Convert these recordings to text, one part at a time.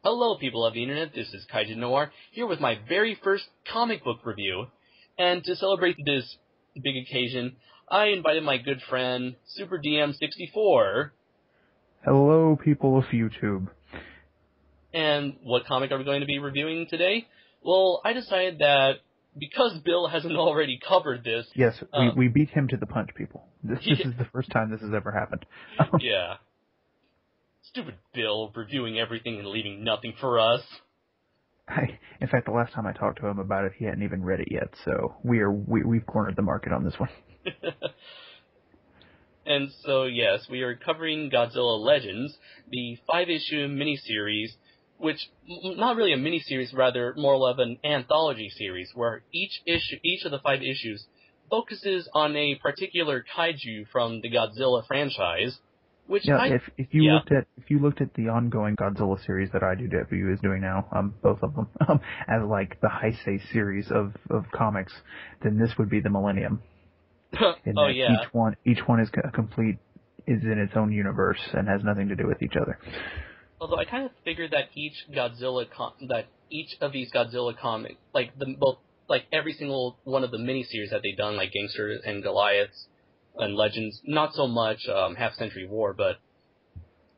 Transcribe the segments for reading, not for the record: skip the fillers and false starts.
Hello, people of the internet. This is Kaijin Noir, here with my very first comic book review. And to celebrate this big occasion, I invited my good friend, Super DM64. Hello, people of YouTube. And what comic are we going to be reviewing today? Well, I decided that because Bill hasn't already covered this... Yes, we beat him to the punch, people. This is the first time this has ever happened. Yeah. Stupid Bill, reviewing everything and leaving nothing for us. In fact, the last time I talked to him about it, he hadn't even read it yet, so we've cornered the market on this one. And so, yes, we are covering Godzilla Legends, the 5-issue miniseries, which, not really a miniseries, rather more of an anthology series, where each of the 5 issues focuses on a particular kaiju from the Godzilla franchise. Which if you looked at the ongoing Godzilla series that IDW is doing now, both of them, as like the Heisei series of comics, then this would be the Millennium. Each one is in its own universe and has nothing to do with each other. Although I kind of figured that each of these Godzilla comics, every single one of the miniseries that they've done, like Gangsters and Goliaths and Legends, not so much Half Century War, but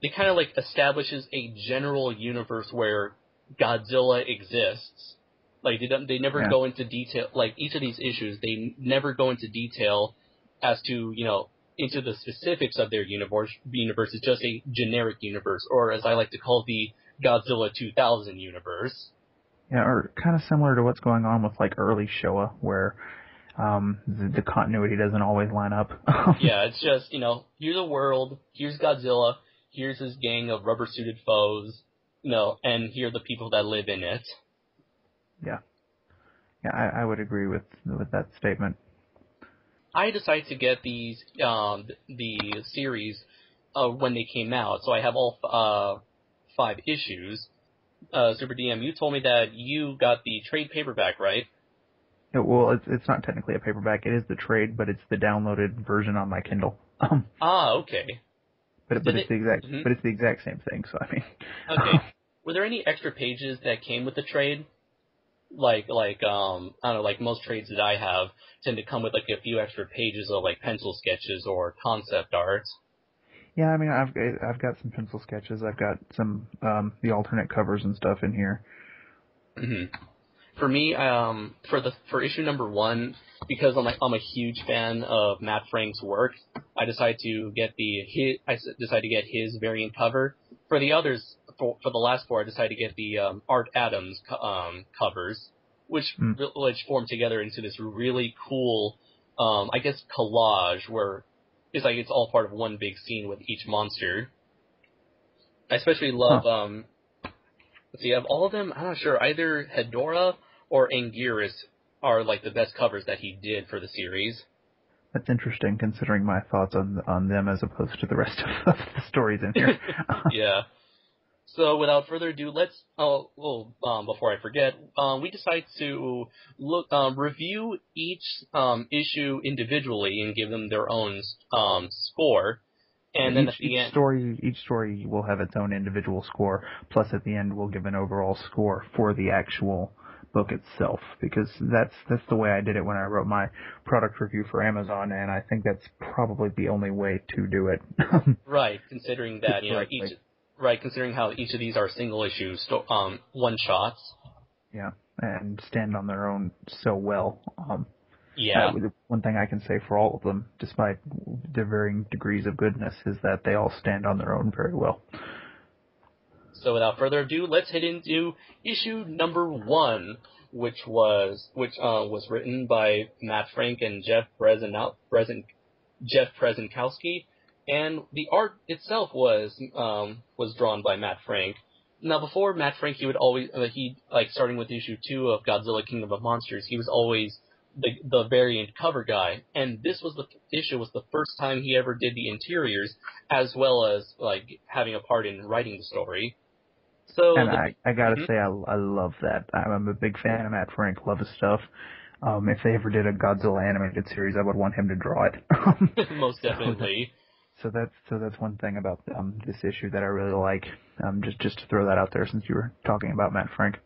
it kind of like establishes a general universe where Godzilla exists. Like they never go into detail. Like each of these issues, they never go into detail as to into the specifics of their universe. It's just a generic universe, or as I like to call the Godzilla 2000 universe. Yeah, or kind of similar to what's going on with like early Showa, where the continuity doesn't always line up. Yeah, it's just here's a world, here's Godzilla, here's his gang of rubber-suited foes, and here are the people that live in it. Yeah, I would agree with that statement. I decided to get these the series when they came out, so I have all 5 issues. Super DM, you told me that you got the trade paperback, right? Yeah, well, it's not technically a paperback. It is the trade, but it's the downloaded version on my Kindle. Okay. But it's the exact same thing. So I mean. Okay. Were there any extra pages that came with the trade? I don't know, like most trades that I have tend to come with like a few extra pages of like pencil sketches or concept art. Yeah, I mean, I've got some pencil sketches. I've got some the alternate covers and stuff in here. Mm-hmm. For me, for issue number 1, because I'm a huge fan of Matt Frank's work, I decided to get his variant cover. For the others, for the last 4, I decided to get the Art Adams covers, which form together into this really cool, collage where it's all part of one big scene with each monster. I especially love let's see, of all of them, I'm not sure, either Hedorah or Anguirus are like the best covers that he did for the series. That's interesting, considering my thoughts on them as opposed to the rest of the stories in here. Yeah. So without further ado, before I forget, we decided to review each issue individually and give them their own score. And then at the end, each story will have its own individual score. Plus, at the end, we'll give an overall score for the actual book itself, because that's the way I did it when I wrote my product review for Amazon, and I think that's probably the only way to do it. Right, considering that considering how each of these are single issue one shots. Yeah, and stand on their own so well. Yeah. One thing I can say for all of them, despite their varying degrees of goodness, is that they all stand on their own very well. So without further ado, let's head into issue number 1, which was written by Matt Frank and Jeff Brzezinkowski, and the art itself was drawn by Matt Frank. Now, before Matt Frank, he would always starting with issue 2 of Godzilla Kingdom of Monsters, he was always the variant cover guy, and this was the first time he ever did the interiors, as well as like having a part in writing the story. So, and I gotta say, I love that. I'm a big fan of Matt Frank. Love his stuff. If they ever did a Godzilla animated series, I would want him to draw it. Most definitely. that's one thing about this issue that I really like. Just to throw that out there, since you were talking about Matt Frank.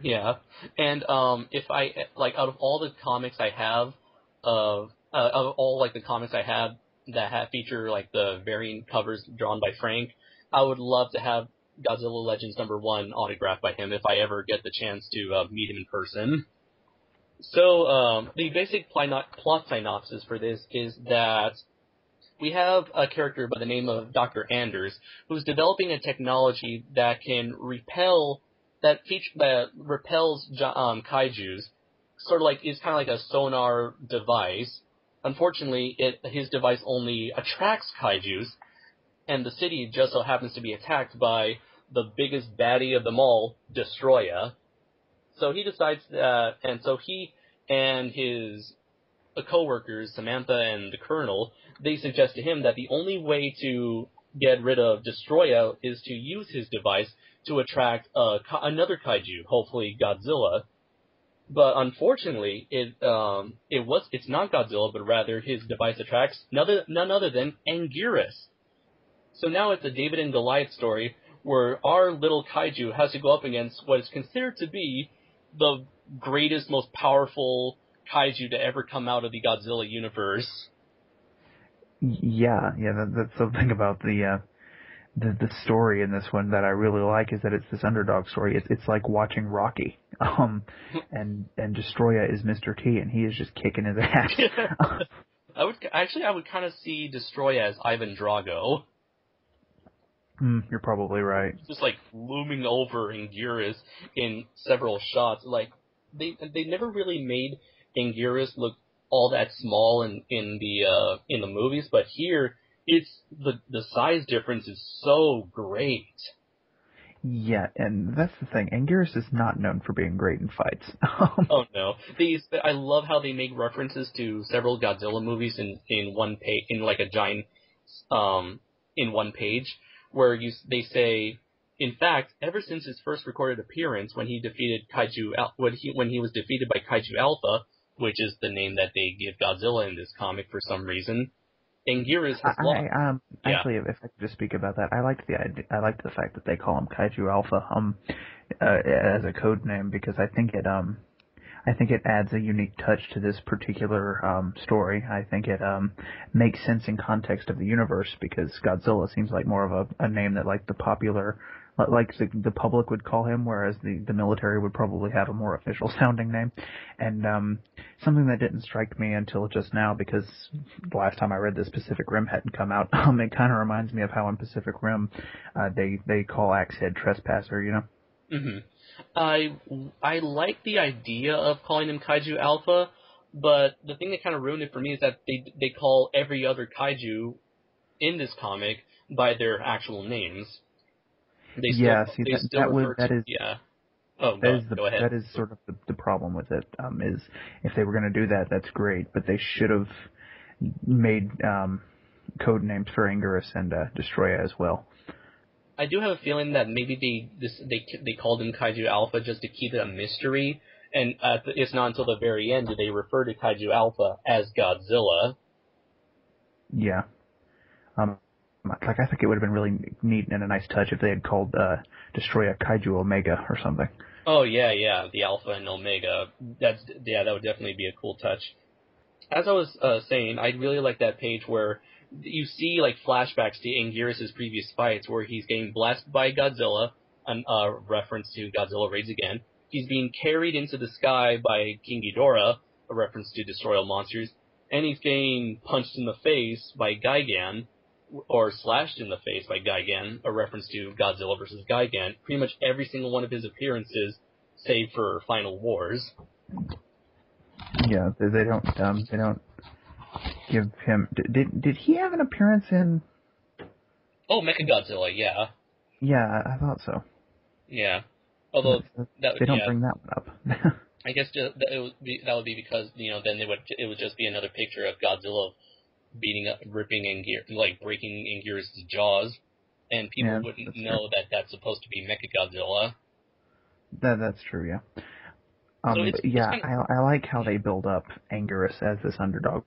Yeah, and if I like out of all the comics I have, of all like the comics I have that have feature like the variant covers drawn by Frank, I would love to have Godzilla Legends #1 autographed by him if I ever get the chance to meet him in person. So the basic plot synopsis for this is that we have a character by the name of Dr. Anders who's developing a technology that can that repels kaijus, sort of like is kind of like a sonar device. Unfortunately, his device only attracts kaijus, and the city just so happens to be attacked by the biggest baddie of them all, Destroya. So he decides that, and so he and his co-workers, Samantha and the Colonel, they suggest to him that the only way to get rid of Destroya is to use his device to attract another kaiju, hopefully Godzilla. But unfortunately, it's not Godzilla, but rather his device attracts none other than Anguirus. So now it's a David and Goliath story where our little kaiju has to go up against what is considered to be the greatest, most powerful kaiju to ever come out of the Godzilla universe. Yeah, that's something about the story in this one that I really like, is that it's this underdog story. It's like watching Rocky. And Destroya is Mr. T, and he is just kicking his ass. I would kind of see Destroya as Ivan Drago. You're probably right. Just like looming over Anguirus in several shots. Like they never really made Anguirus look all that small in the movies, but here it's the size difference is so great. Yeah, and that's the thing. Anguirus is not known for being great in fights. Oh no! I love how they make references to several Godzilla movies in one page, in like a giant in one page, where they say, in fact, ever since his first recorded appearance when he defeated when he was defeated by Kaiju Alpha, which is the name that they give Godzilla in this comic for some reason, Anguirus has lost. Actually, if I could just speak about that, I liked the idea. I liked the fact that they call him Kaiju Alpha as a code name, because I think it adds a unique touch to this particular story. I think it makes sense in context of the universe, because Godzilla seems like more of a name that like the public would call him, whereas the military would probably have a more official sounding name. And something that didn't strike me until just now, because the last time I read this, Pacific Rim hadn't come out. It kind of reminds me of how in Pacific Rim they call Axehead Trespasser, you know? Mm-hmm. I like the idea of calling him Kaiju Alpha, but the thing that kind of ruined it for me is that they call every other kaiju in this comic by their actual names. Yeah, That is sort of the problem with it. Is if they were going to do that, that's great, but they should have made code names for Anguirus and Destroya as well. I do have a feeling that maybe they called him Kaiju Alpha just to keep it a mystery, and it's not until the very end do they refer to Kaiju Alpha as Godzilla. Yeah. I think it would have been really neat and a nice touch if they had called Destroya Kaiju Omega or something. Oh yeah, the Alpha and Omega. That would definitely be a cool touch. As I was saying, I really like that page where you see like flashbacks to Anguirus' previous fights, where he's getting blasted by Godzilla, a reference to Godzilla Raids Again. He's being carried into the sky by King Ghidorah, a reference to Destroy All Monsters, and he's getting punched in the face by Gigan, or slashed in the face by Gigan, a reference to Godzilla vs. Gigan. Pretty much every single one of his appearances, save for Final Wars. Yeah, they don't give him. Did he have an appearance in? Oh, Mechagodzilla, yeah. Yeah, I thought so. Yeah, although they don't bring that one up. I guess that would be because then it would just be another picture of Godzilla breaking Anguirus' jaws, and people wouldn't know that that's supposed to be Mechagodzilla. That's true, yeah. I like how they build up Anguirus as this underdog.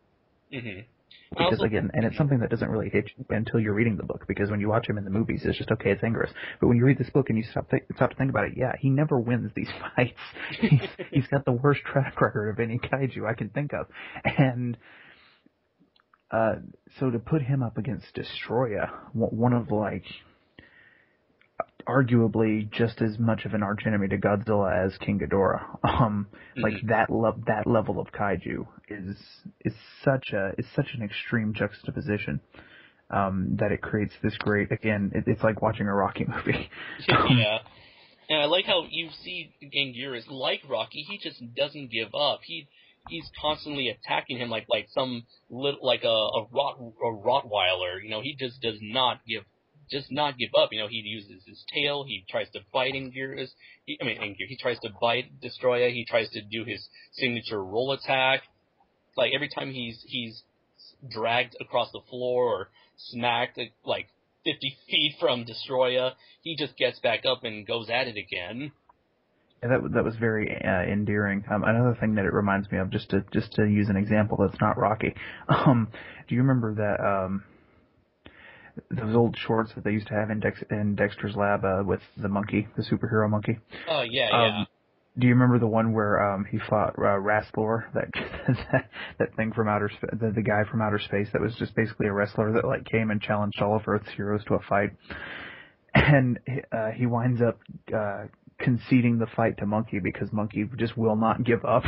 Mm-hmm. Because again, and it's something that doesn't really hit you until you're reading the book. Because when you watch him in the movies, it's just okay, it's Anguirus. But when you read this book and you stop to think about it, yeah, he never wins these fights. He's got the worst track record of any kaiju I can think of, and so to put him up against Destroya, one of like arguably just as much of an archenemy to Godzilla as King Ghidorah. Like that level of kaiju is such an extreme juxtaposition that it creates this great. Again, it's like watching a Rocky movie. Yeah, and I like how you see Anguirus, like Rocky, he just doesn't give up. He's constantly attacking him like some little a Rottweiler. You know, he just does not give up. You know, he uses his tail. He tries to bite Anguirus. He tries to bite Destroya. He tries to do his signature roll attack. Like every time he's dragged across the floor or smacked like 50 feet from Destroya, he just gets back up and goes at it again. Yeah, that was very endearing. Another thing that it reminds me of, just to use an example that's not Rocky. Do you remember that those old shorts that they used to have in Dexter's lab with the monkey, the superhero monkey? Oh yeah. Do you remember the one where he fought Rastlor, that thing from outer the guy from outer space that was just basically a wrestler that like came and challenged all of Earth's heroes to a fight, and he winds up conceding the fight to Monkey because Monkey just will not give up.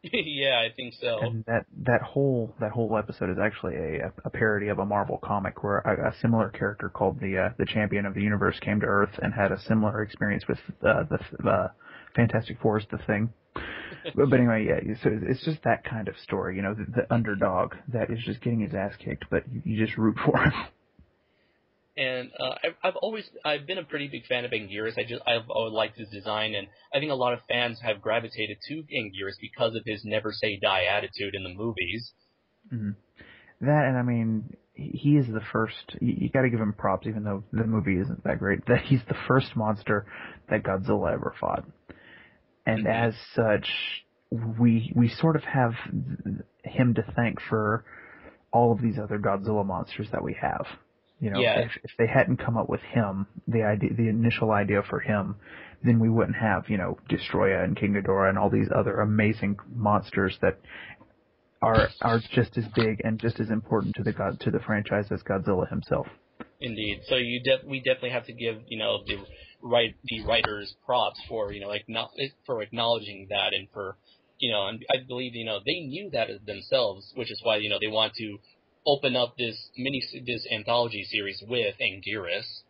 Yeah, I think so. And that whole episode is actually a parody of a Marvel comic where a similar character called the Champion of the Universe came to Earth and had a similar experience with the Fantastic Four's The Thing. But anyway, yeah, so it's just that kind of story, you know, the underdog that is just getting his ass kicked, but you just root for him. And I've been a pretty big fan of Anguirus. I've always liked his design, and I think a lot of fans have gravitated to Anguirus because of his never say die attitude in the movies. Mm-hmm. That, and I mean, he is the first. You got to give him props, even though the movie isn't that great. That he's the first monster that Godzilla ever fought, and as such, we sort of have him to thank for all of these other Godzilla monsters that we have. You know, if they hadn't come up with him, the initial idea for him, then we wouldn't have, you know, Destroya and King Ghidorah and all these other amazing monsters that are just as big and just as important to the franchise as Godzilla himself. Indeed. So we definitely have to give, you know, the writers props for, you know, for acknowledging that, and for, you know, and I believe, you know, they knew that themselves, which is why, you know, they want to open up this anthology series with Anguirus.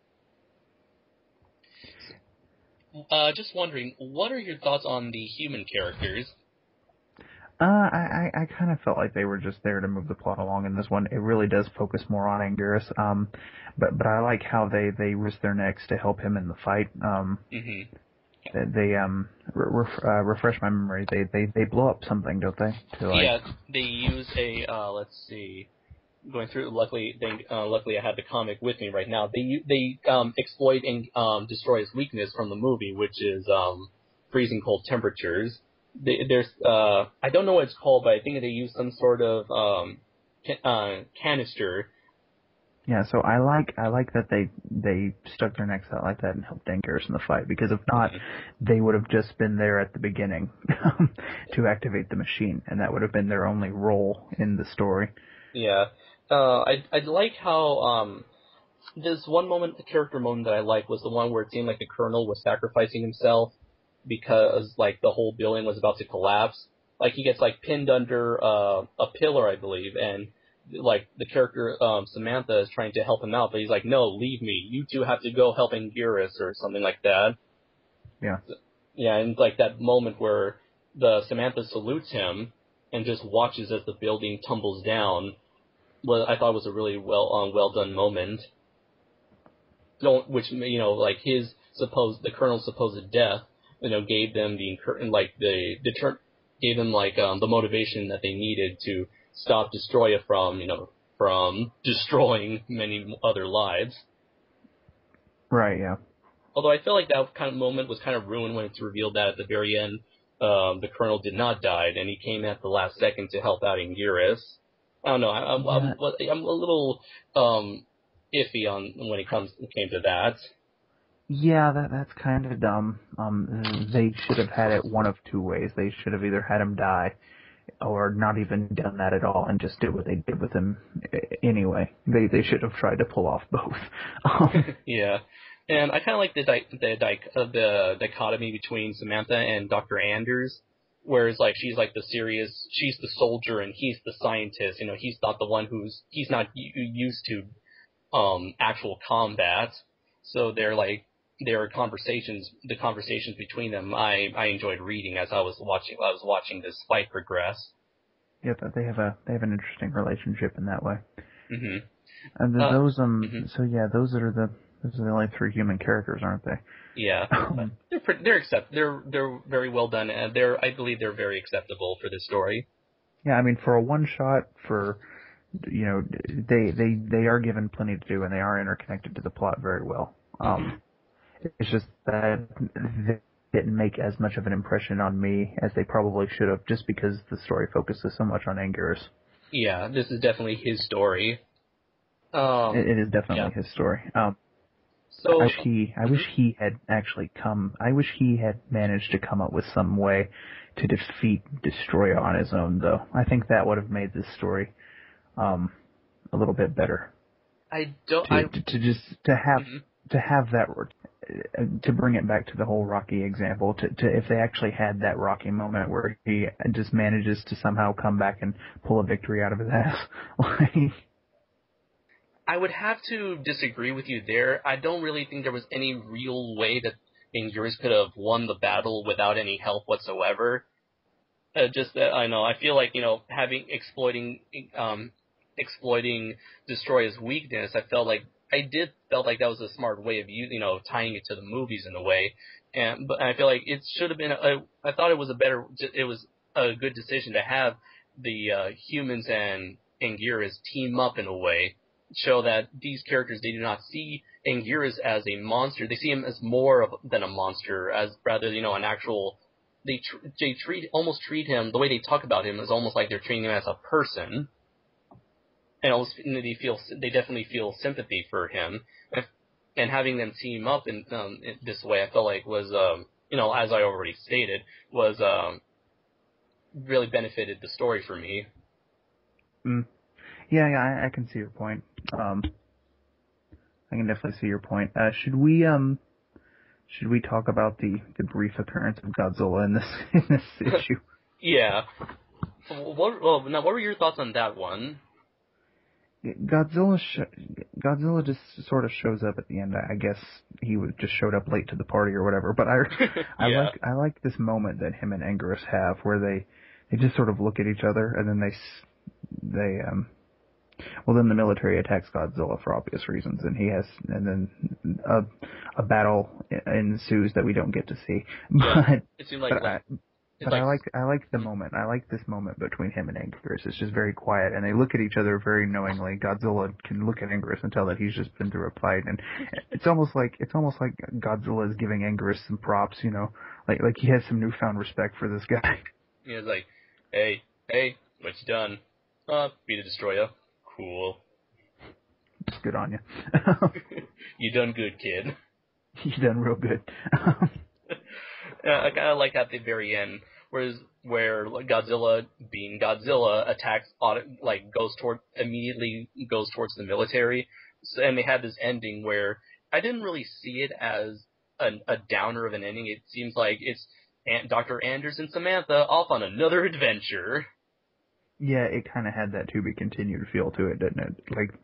Just wondering, what are your thoughts on the human characters? I kind of felt like they were just there to move the plot along in this one. It really does focus more on Anguirus. But I like how they risk their necks to help him in the fight. They refresh my memory. They blow up something, don't they? Yeah, they use a let's see. Going through, luckily I have the comic with me right now. They exploit and destroy his weakness from the movie, which is freezing cold temperatures. There's I don't know what it's called, but I think they use some sort of canister. Yeah, so I like that they stuck their necks out like that and helped Anguirus in the fight, because if not, they would have just been there at the beginning to activate the machine, and that would have been their only role in the story. Yeah. I like how there's one character moment that I like was the one where it seemed like the Colonel was sacrificing himself because like the whole building was about to collapse. Like he gets like pinned under a pillar, I believe, and like the character Samantha is trying to help him out, but he's like, "No, leave me. You two have to go help Anguirus," or something like that. Yeah. Yeah, and like that moment where the Samantha salutes him and just watches as the building tumbles down. Well, I thought was a really well done moment. Which, you know, like the Colonel's supposed death, you know, gave them gave them the motivation that they needed to stop Destroya from destroying many other lives. Right. Yeah. Although I feel like that kind of moment was kind of ruined when it's revealed that at the very end, the Colonel did not die, and he came at the last second to help out Anguirus. I don't know. Yeah, I'm a little iffy on when it came to that. yeah, that's kind of dumb. They should have had it one of two ways. They should have either had him die or not even done that at all and just did what they did with him anyway. They should have tried to pull off both. Yeah, and I kind of like the dichotomy between Samantha and Dr. Anders, whereas like she's the soldier and he's the scientist. You know, he's not the one he's not used to actual combat. So the conversations between them, I enjoyed reading as I was watching this fight progress. Yeah, they have an interesting relationship in that way. Hmm. And Uh, those mhm. so yeah, those are the only three human characters, aren't they? Yeah, they're very well done, and I believe they're very acceptable for this story. Yeah, I mean for a one shot, for they are given plenty to do and they are interconnected to the plot very well. Hmm. It's just that they didn't make as much of an impression on me as they probably should have, just because the story focuses so much on Anguirus. Yeah, this is definitely his story. It is Yeah. definitely his story. So, I wish mhm. he had actually I wish he had managed to come up with some way to defeat Destroyer on his own, though. I think that would have made this story, um, a little bit better. I don't. To just Mhm. to have that, to bring it back to the whole Rocky example, to if they actually had that Rocky moment where he just manages to somehow come back and pull a victory out of his ass. Like, I would have to disagree with you there. I don't really think there was any real way that Anguirus could have won the battle without any help whatsoever. Just that I know. I feel like having um, exploiting Destroyer's weakness. I felt like that was a smart way of tying it to the movies in a way. But I feel like it should have been. I thought it was it was a good decision to have the humans and Anguirus team up in a way, show that these characters, they do not see Anguirus as a monster. They see him as more than a monster, as rather an actual they treat him, the way they talk about him is almost like they're treating him as a person, and almost they definitely feel sympathy for him, and having them team up in this way, I felt like was as I already stated, was really benefited the story for me. mm, yeah, I can see your point. I can definitely see your point. Should we talk about the brief occurrence of Godzilla in this in this issue? Yeah. Now, what were your thoughts on that one? Godzilla just sort of shows up at the end. I guess he just showed up late to the party or whatever. But Yeah. I like this moment that him and Anguirus have, where they just sort of look at each other, and then they well, then the military attacks Godzilla for obvious reasons, and then a battle ensues that we don't get to see. Yeah. But It seemed but I, it's but like. I like the moment. I like this moment between him and Anguirus. It's just very quiet, and they look at each other very knowingly. Godzilla can look at Anguirus and tell that he's just been through a fight, and it's almost like Godzilla is giving Anguirus some props. Like he has some newfound respect for this guy. It's like, hey, what you done? Beat a destroyer. Cool. It's good on you. You done good, kid. He's done real good. I kind of like at the very end, where Godzilla, being Godzilla, immediately goes towards the military, and they had this ending where I didn't really see it as a downer of an ending. It seems like it's Dr. Anders and Samantha off on another adventure. Yeah, it kind of had that to be continued feel to it, didn't it?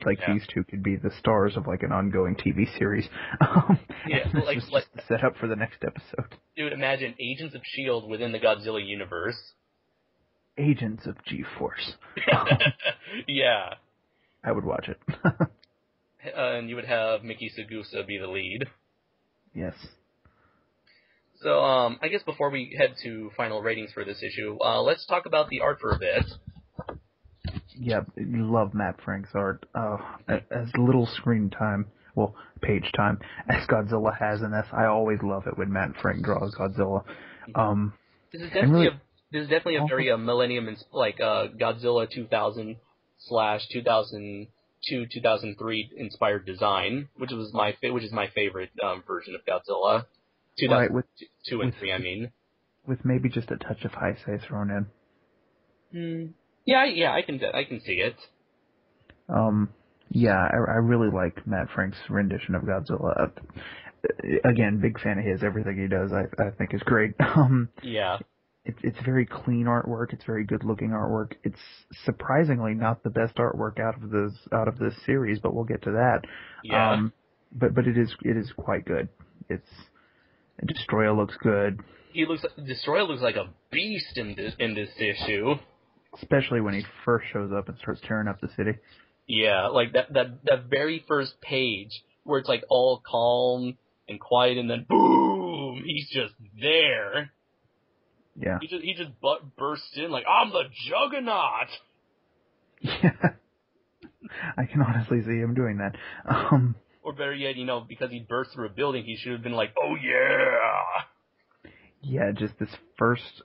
Like Yeah, these two could be the stars of like an ongoing TV series. yeah, And this was just the setup for the next episode. dude, imagine Agents of Shield within the Godzilla universe. Agents of G-Force. Yeah, I would watch it. and you would have Miki Sagusa be the lead. Yes. So, I guess before we head to final ratings for this issue, let's talk about the art for a bit. Yep. Love Matt Frank's art. As little screen time, well, page time, as Godzilla has in this, I always love it when Matt Frank draws Godzilla. This is And definitely really, a this is definitely a all, very Millennium Godzilla 2000 slash 2002 2003 inspired design, which is my favorite version of Godzilla. Right, with 2002 and 3, I mean. With maybe just a touch of Heisei thrown in. Yeah, I can see it. Yeah, I really like Matt Frank's rendition of Godzilla. Again, big fan of his. Everything he does, I think, is great. Yeah. It's very clean artwork. It's very good looking artwork. It's surprisingly not the best artwork out of this series, but we'll get to that. Yeah. But it is quite good. Destroyer looks good. Destroyer looks like a beast in this issue. Especially when he first shows up and starts tearing up the city. Yeah, like that very first page where it's like all calm and quiet, and then boom, he's just there. Yeah. He just bursts in like, I'm the Juggernaut. Yeah. I can honestly see him doing that. Or better yet, because he burst through a building, he should have been like, oh yeah. Yeah, just this first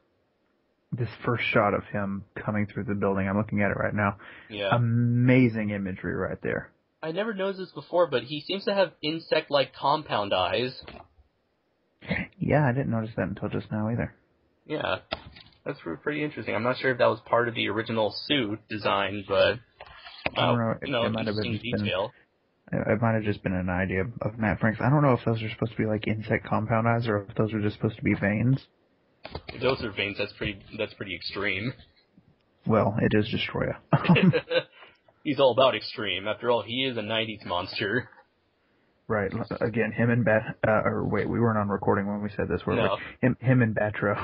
shot of him coming through the building. I'm looking at it right now. Yeah. Amazing imagery right there. I never noticed this before, but he seems to have insect-like compound eyes. Yeah, I didn't notice that until just now either. Yeah. That's pretty interesting. I'm not sure if that was part of the original suit design, but I don't know. It might have interesting detail. It might have just been an idea of Matt Frank's. I don't know if those are supposed to be like insect compound eyes or if those are just supposed to be veins. If those are veins, that's pretty extreme. Well, it is Destroyer. He's all about extreme. After all, he is a 90s monster. Right. Again, him and wait, we weren't on recording when we said this, were no. we? Him and Batra,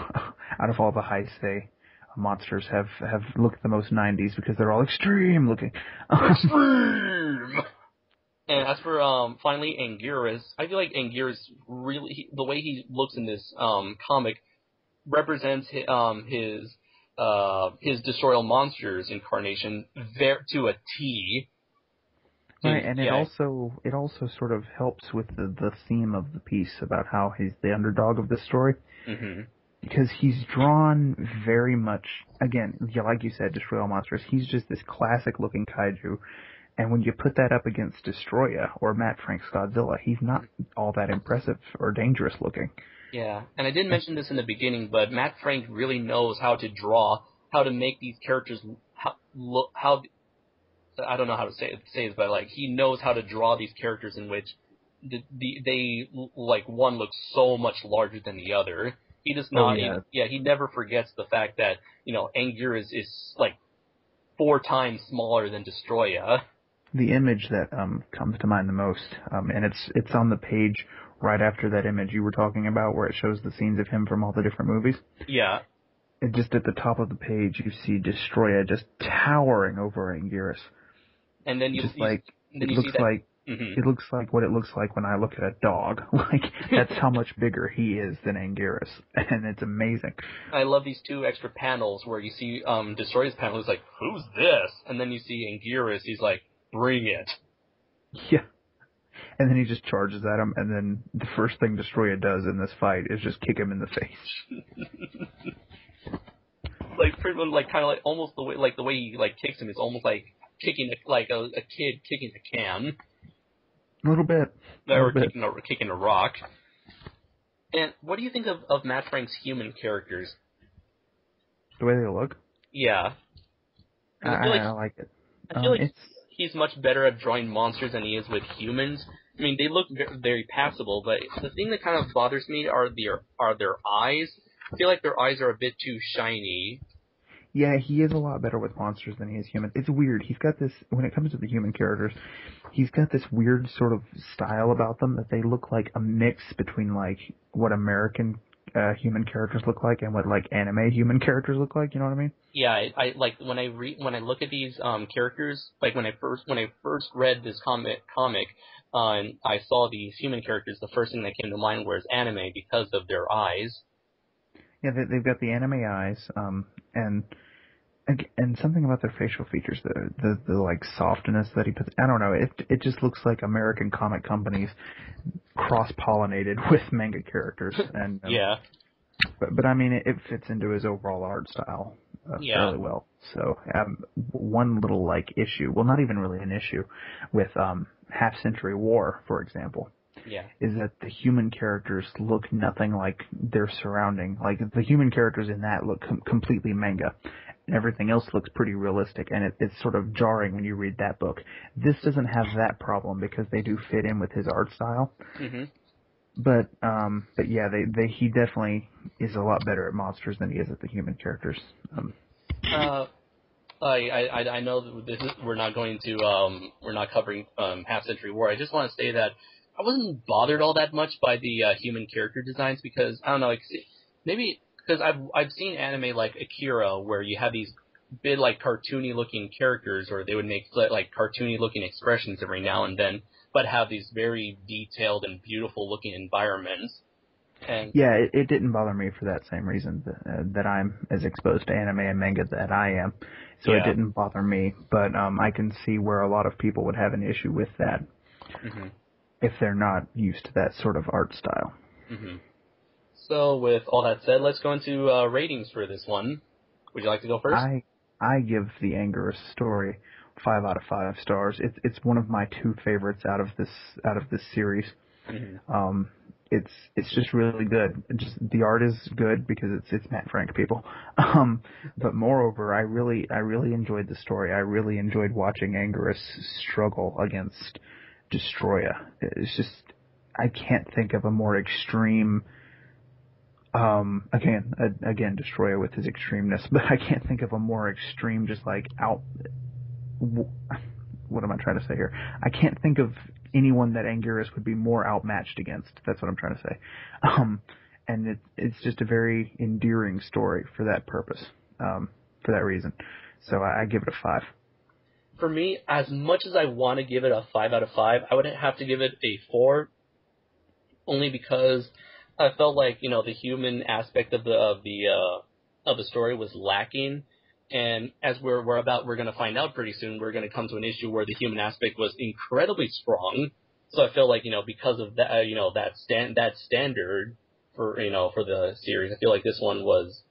out of all the Heisei monsters, have looked the most 90s because they're all extreme looking. Extreme! And as for, finally, Anguirus, I feel like Anguirus really, the way he looks in this, comic represents, his Destroyer Monsters incarnation to a T. Right, and it also sort of helps with the theme of the piece about how he's the underdog of the story. Mm-hmm. Because he's drawn very much, again, like you said, Destroyer Monsters, he's just this classic-looking kaiju. And when you put that up against Destroyer or Matt Frank's Godzilla, he's not all that impressive or dangerous looking. Yeah, and I didn't mention this in the beginning, but Matt Frank really knows how to draw, how to make these characters look, I don't know how to say this, but like he knows how to draw these characters in which they like one looks so much larger than the other. He does not. He never forgets the fact that Anguirus is like 4 times smaller than Destroyer. The image that comes to mind the most, and it's on the page right after that image you were talking about, where it shows the scenes of him from all the different movies. Yeah. And just at the top of the page, you see Destroyer just towering over Anguirus. And then it looks like what it looks like when I look at a dog. Like that's how much bigger he is than Anguirus, and it's amazing. I love these 2 extra panels where you see Destroyer's panel is like, who's this? And then you see Anguirus, he's like, bring it. Yeah. And then he just charges at him, and then the first thing Destroyer does in this fight is just kick him in the face. Like pretty much, like kind of like almost the way he like kicks him is almost like kicking a kid kicking a can. A little bit. Or kicking a rock. And what do you think of Matt Frank's human characters? The way they look? Yeah. I like it. I feel like he's much better at drawing monsters than he is with humans. I mean, they look very passable, but the thing that kind of bothers me are their eyes. I feel like their eyes are a bit too shiny. Yeah, he is a lot better with monsters than he is humans. It's weird. He's got this, when it comes to the human characters, he's got this weird sort of style about them that they look like a mix between like what American human characters look like and what like anime human characters look like. You know what I mean? Yeah, I like when I look at these characters, like when I first read this comic, and I saw these human characters, the first thing that came to mind was anime because of their eyes. Yeah, they've got the anime eyes, and something about their facial features, the like softness that he puts. I don't know. It just looks like American comic companies cross-pollinated with manga characters. And yeah. But I mean, it fits into his overall art style. Yeah. fairly well. So one little like issue, well, not even really an issue, with Half Century War, for example, Yeah. is that the human characters look nothing like their surrounding. Like the human characters in that look completely manga, and everything else looks pretty realistic, and it's sort of jarring when you read that book. This doesn't have that problem because they do fit in with his art style. Hmm. But yeah, he definitely is a lot better at monsters than he is at the human characters. Uh, I know that we're not covering Half Century War. I just want to say that I wasn't bothered all that much by the human character designs because I don't know, like maybe because I've seen anime like Akira where you have these bit like cartoony looking characters, or they would make like cartoony looking expressions every now and then, but have these very detailed and beautiful looking environments. And Yeah, it didn't bother me for that same reason that I'm as exposed to anime and manga that I am. So it yeah. didn't bother me, but I can see where a lot of people would have an issue with that Hmm. if they're not used to that sort of art style. Hmm. So with all that said, let's go into ratings for this one. Would you like to go first? I give the Angerous story 5 out of 5 stars. It's one of my two favorites out of this series. Hmm. Um, it's just really good. Just the art is good because it's Matt Frank, people. But moreover, I really enjoyed the story. I really enjoyed watching Angerous struggle against Destroya. It's just I can't think of a more extreme. Again, Destroya with his extremeness, but I can't think of a more extreme, just like out. What am I trying to say here? I can't think of anyone that Anguirus would be more outmatched against. That's what I'm trying to say. And it's just a very endearing story for that purpose, for that reason. So I give it a 5. For me, as much as I want to give it a 5 out of 5, I would have to give it a 4, only because I felt like the human aspect of the story was lacking. And as we're going to find out pretty soon, we're going to come to an issue where the human aspect was incredibly strong. So I feel like because of that, that standard for for the series, I feel like this one was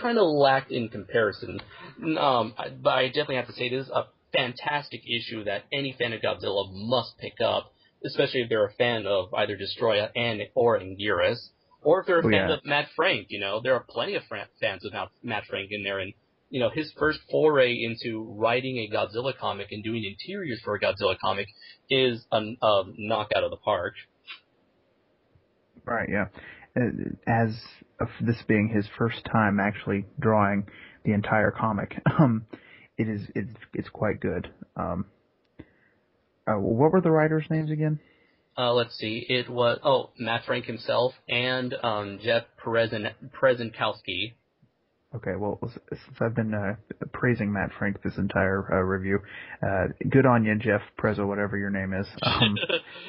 kind of lacked in comparison. But I definitely have to say this is a fantastic issue that any fan of Godzilla must pick up, especially if they're a fan of either Destroya or Anguirus, or if they're a Oh fan yeah. of Matt Frank. There are plenty of fans of Matt Frank in there, and his first foray into writing a Godzilla comic and doing interiors for a Godzilla comic is a knockout of the park. Right. Yeah. As of this being his first time actually drawing the entire comic, it's quite good. What were the writers' names again? Let's see. It was Matt Frank himself and Jeff Prezenkowski. Okay, well, since I've been praising Matt Frank this entire review, good on you, Jeff Prezzo, whatever your name is,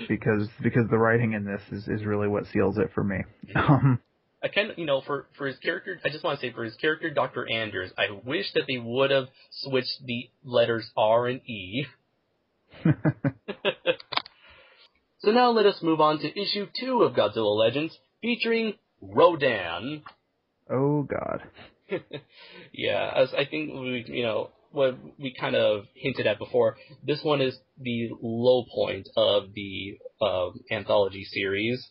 because the writing in this is really what seals it for me. I kind of, for his character, I just want to say for his character, Dr. Anders, I wish that they would have switched the letters R and E. So now let us move on to issue 2 of Godzilla Legends, featuring Rodan. Oh God. Yeah, as I think what we kind of hinted at before, this one is the low point of the anthology series.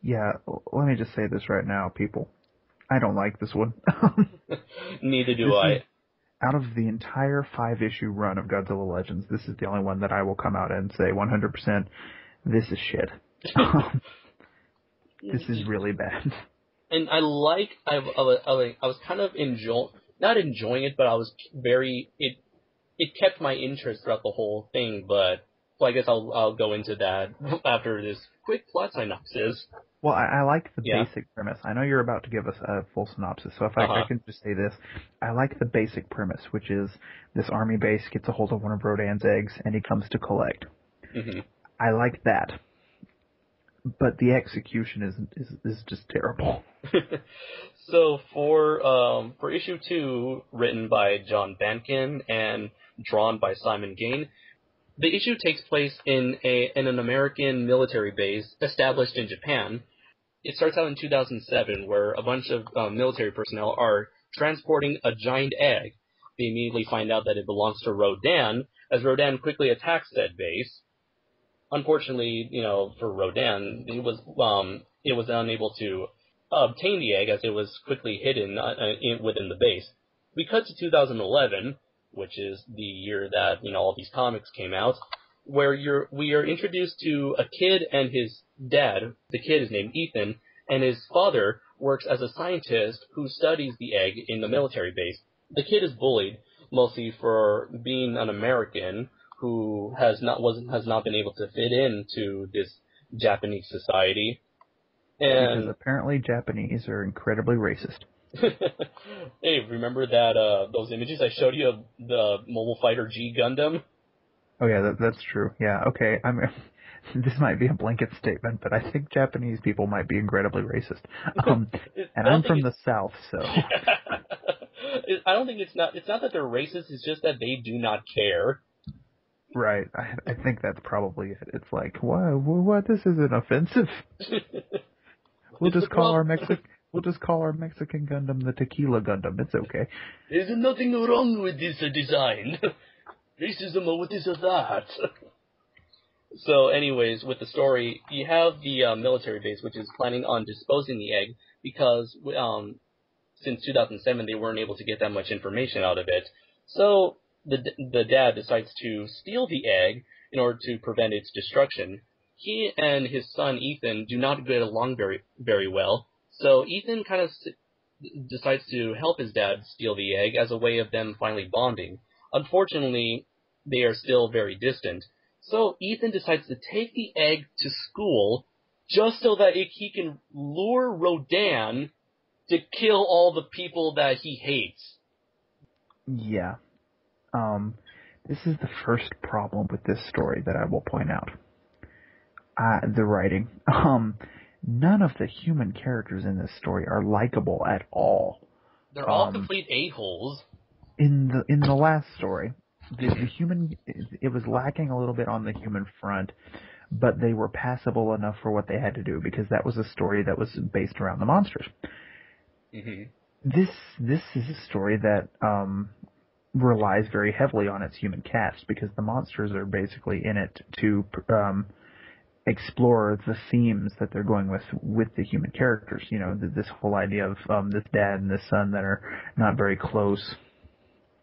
Yeah, let me just say this right now, people. I don't like this one. Neither do This is I. out of the entire 5-issue run of Godzilla Legends. This is the only one that I will come out and say 100%. This is shit. This is really bad. And I was kind of not enjoying it, but I was it kept my interest throughout the whole thing. But well, I guess I'll go into that after this quick plot synopsis. Well, I like the Yeah. basic premise. I know you're about to give us a full synopsis, so if I Uh-huh. can just say this. I like the basic premise, which is this army base gets a hold of one of Rodan's eggs, and he comes to collect. Mm-hmm. I like that. But the execution is just terrible. So for issue 2, written by John Bankin and drawn by Simon Gain, the issue takes place in an American military base established in Japan. It starts out in 2007, where a bunch of military personnel are transporting a giant egg. They immediately find out that it belongs to Rodan, as Rodan quickly attacks said base. Unfortunately, for Rodan, it was unable to obtain the egg as it was quickly hidden within the base. We cut to 2011, which is the year that all these comics came out, where we are introduced to a kid and his dad. The kid is named Ethan, and his father works as a scientist who studies the egg in the military base. The kid is bullied mostly for being an American who has not been able to fit into this Japanese society. And because apparently Japanese are incredibly racist. hey, remember that those images I showed you of the Mobile Fighter G Gundam? Oh yeah, that's true. Yeah, okay. This might be a blanket statement, but I think Japanese people might be incredibly racist. And I'm from the South, so. I don't think it's not that they're racist. It's just that they do not care. Right. I think that's probably it. It's like, what? This isn't offensive. We'll just call our Mexican Gundam the Tequila Gundam. It's okay. There's nothing wrong with this design. Racism, what is that? So, anyways, with the story, you have the military base, which is planning on disposing the egg because since 2007 they weren't able to get that much information out of it. So the dad decides to steal the egg in order to prevent its destruction. He and his son Ethan do not get along very well. So Ethan kind of decides to help his dad steal the egg as a way of them finally bonding. Unfortunately, they are still very distant. So Ethan decides to take the egg to school just so that he can lure Rodan to kill all the people that he hates. Yeah. This is the first problem with this story that I will point out. The writing. None of the human characters in this story are likable at all. They're all complete a-holes. In the last story, the human, it was lacking a little bit on the human front, but they were passable enough for what they had to do because that was a story that was based around the monsters. Mm-hmm. This is a story that relies very heavily on its human cast because the monsters are basically in it to explore the themes that they're going with the human characters. This whole idea of this dad and this son that are not very close.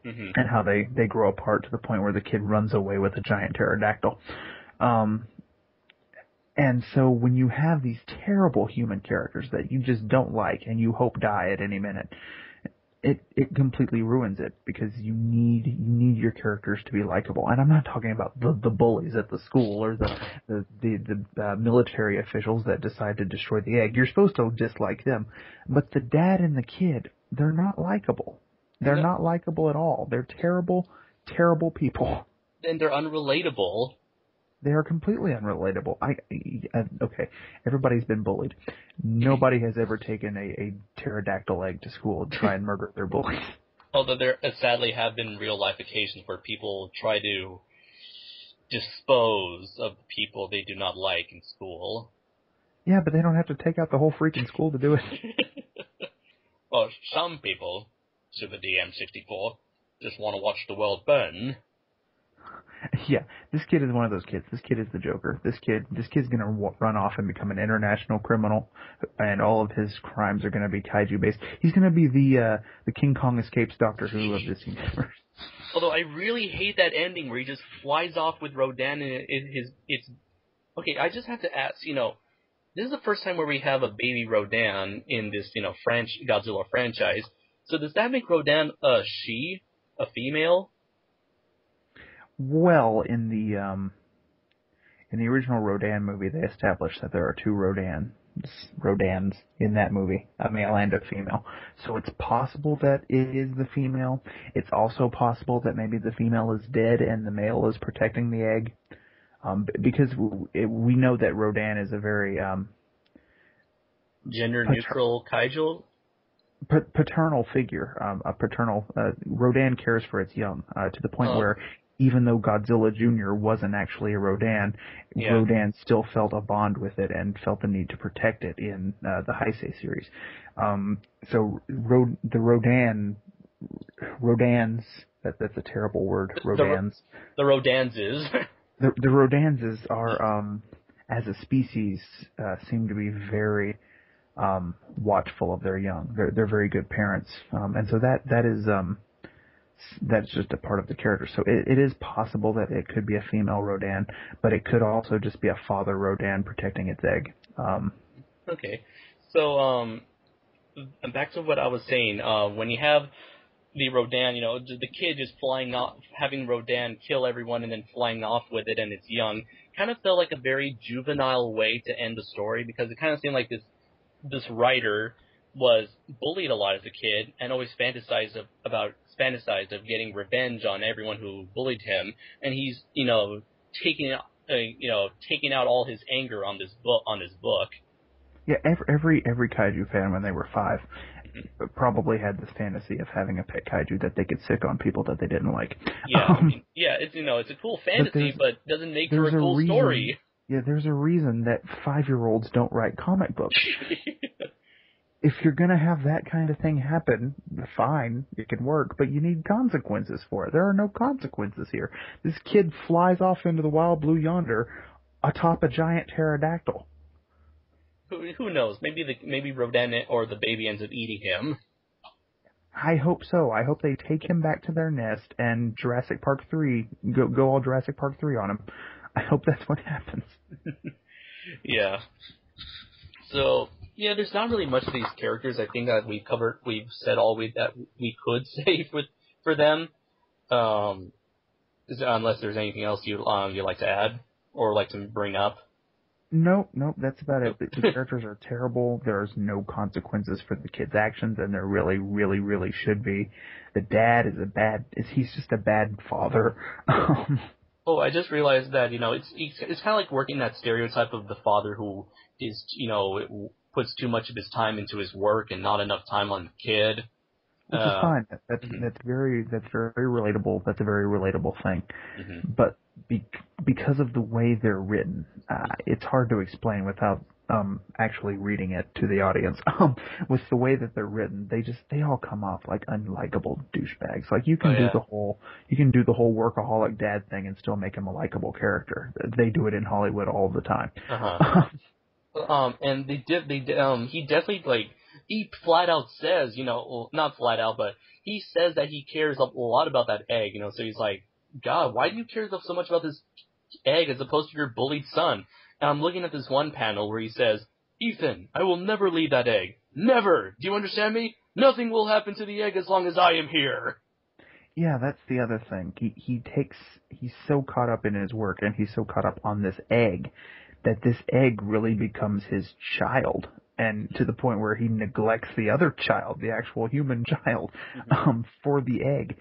Mm-hmm. And how they grow apart to the point where the kid runs away with a giant pterodactyl. And so when you have these terrible human characters that you just don't like and you hope die at any minute, it completely ruins it because you need your characters to be likable. And I'm not talking about the bullies at the school or the military officials that decide to destroy the egg. You're supposed to dislike them. But the dad and the kid, they're not likable. They're not likable at all. They're terrible, terrible people. And they're unrelatable. They are completely unrelatable. Okay, everybody's been bullied. Nobody has ever taken a pterodactyl egg to school and try and murder their bullies. Although there sadly have been real-life occasions where people try to dispose of people they do not like in school. Yeah, but they don't have to take out the whole freaking school to do it. Well, some people, Super DM64, just want to watch the world burn. Yeah, this kid is one of those kids. This kid is the Joker. This kid's gonna run off and become an international criminal, and all of his crimes are gonna be kaiju based. He's gonna be the King Kong escapes Doctor Who of this universe. Although I really hate that ending where he just flies off with Rodan and it's okay. I just have to ask, this is the first time where we have a baby Rodan in this Godzilla franchise. So does that make Rodan a female? Well, in the original Rodan movie, they established that there are two Rodans in that movie, a male and a female. So it's possible that it is the female. It's also possible that maybe the female is dead and the male is protecting the egg. Because we know that Rodan is a very gender-neutral kaiju? Paternal figure. Rodan cares for its young to the point where even though Godzilla Jr. wasn't actually a Rodan, Yeah. Rodan still felt a bond with it and felt the need to protect it in the Heisei series. The Rodans, that's a terrible word, Rodans. The Rodans is. The Rodanses are, as a species, seem to be very watchful of their young. They're very good parents, and so that's just a part of the character. So it is possible that it could be a female Rodan, but it could also just be a father Rodan protecting its egg. Okay, so back to what I was saying. When you have the Rodan, the kid just flying off, having Rodan kill everyone and then flying off with it, and it's young, kind of felt like a very juvenile way to end the story, because it kind of seemed like this writer was bullied a lot as a kid and always fantasized of getting revenge on everyone who bullied him, and he's taking out all his anger on this book. Yeah, every kaiju fan when they were 5 probably had this fantasy of having a pet kaiju that they could sick on people that they didn't like. Yeah, it's a cool fantasy, but doesn't make for a cool story. Yeah, there's a reason that 5-year-olds don't write comic books. If you're gonna have that kind of thing happen, fine, it can work, but you need consequences for it. There are no consequences here. This kid flies off into the wild blue yonder atop a giant pterodactyl. Who knows? Maybe Rodan or the baby ends up eating him. I hope so. I hope they take him back to their nest and Jurassic Park 3, go all Jurassic Park 3 on him. I hope that's what happens. Yeah. So, yeah, there's not really much of these characters. I think that we've said all that we could say for them. Unless there's anything else you'd like to add or like to bring up. Nope, that's about it. The characters are terrible. There's no consequences for the kid's actions, and there really, really, really should be. The dad he's just a bad father. Oh, I just realized that, it's kind of like working that stereotype of the father who is, puts too much of his time into his work and not enough time on the kid. Which is fine. That's very relatable. That's a very relatable thing. Mm-hmm. But because of the way they're written, it's hard to explain without actually reading it to the audience. With the way that they're written, they all come off like unlikable douchebags. Like you can do the whole workaholic dad thing and still make him a likable character. They do it in Hollywood all the time. And he definitely he flat out says, well, not flat out, but he says that he cares a lot about that egg, so he's like, God, why do you care so much about this egg as opposed to your bullied son? And I'm looking at this one panel where he says, Ethan, I will never leave that egg. Never! Do you understand me? Nothing will happen to the egg as long as I am here. Yeah, that's the other thing. He's so caught up in his work and he's so caught up on this egg that this egg really becomes his child. And to the point where he neglects the other child, the actual human child, for the egg.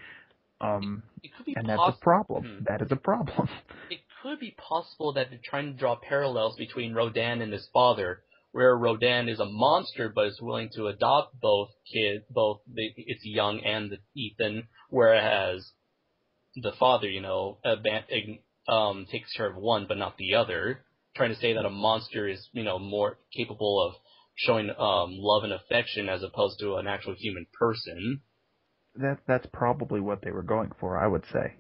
It could be and that's a problem. That is a problem. It could be possible that they're trying to draw parallels between Rodan and his father, where Rodan is a monster but is willing to adopt both its young and the Ethan, whereas the father, takes care of one but not the other, trying to say that a monster is, more capable of showing love and affection as opposed to an actual human person. That's probably what they were going for, I would say.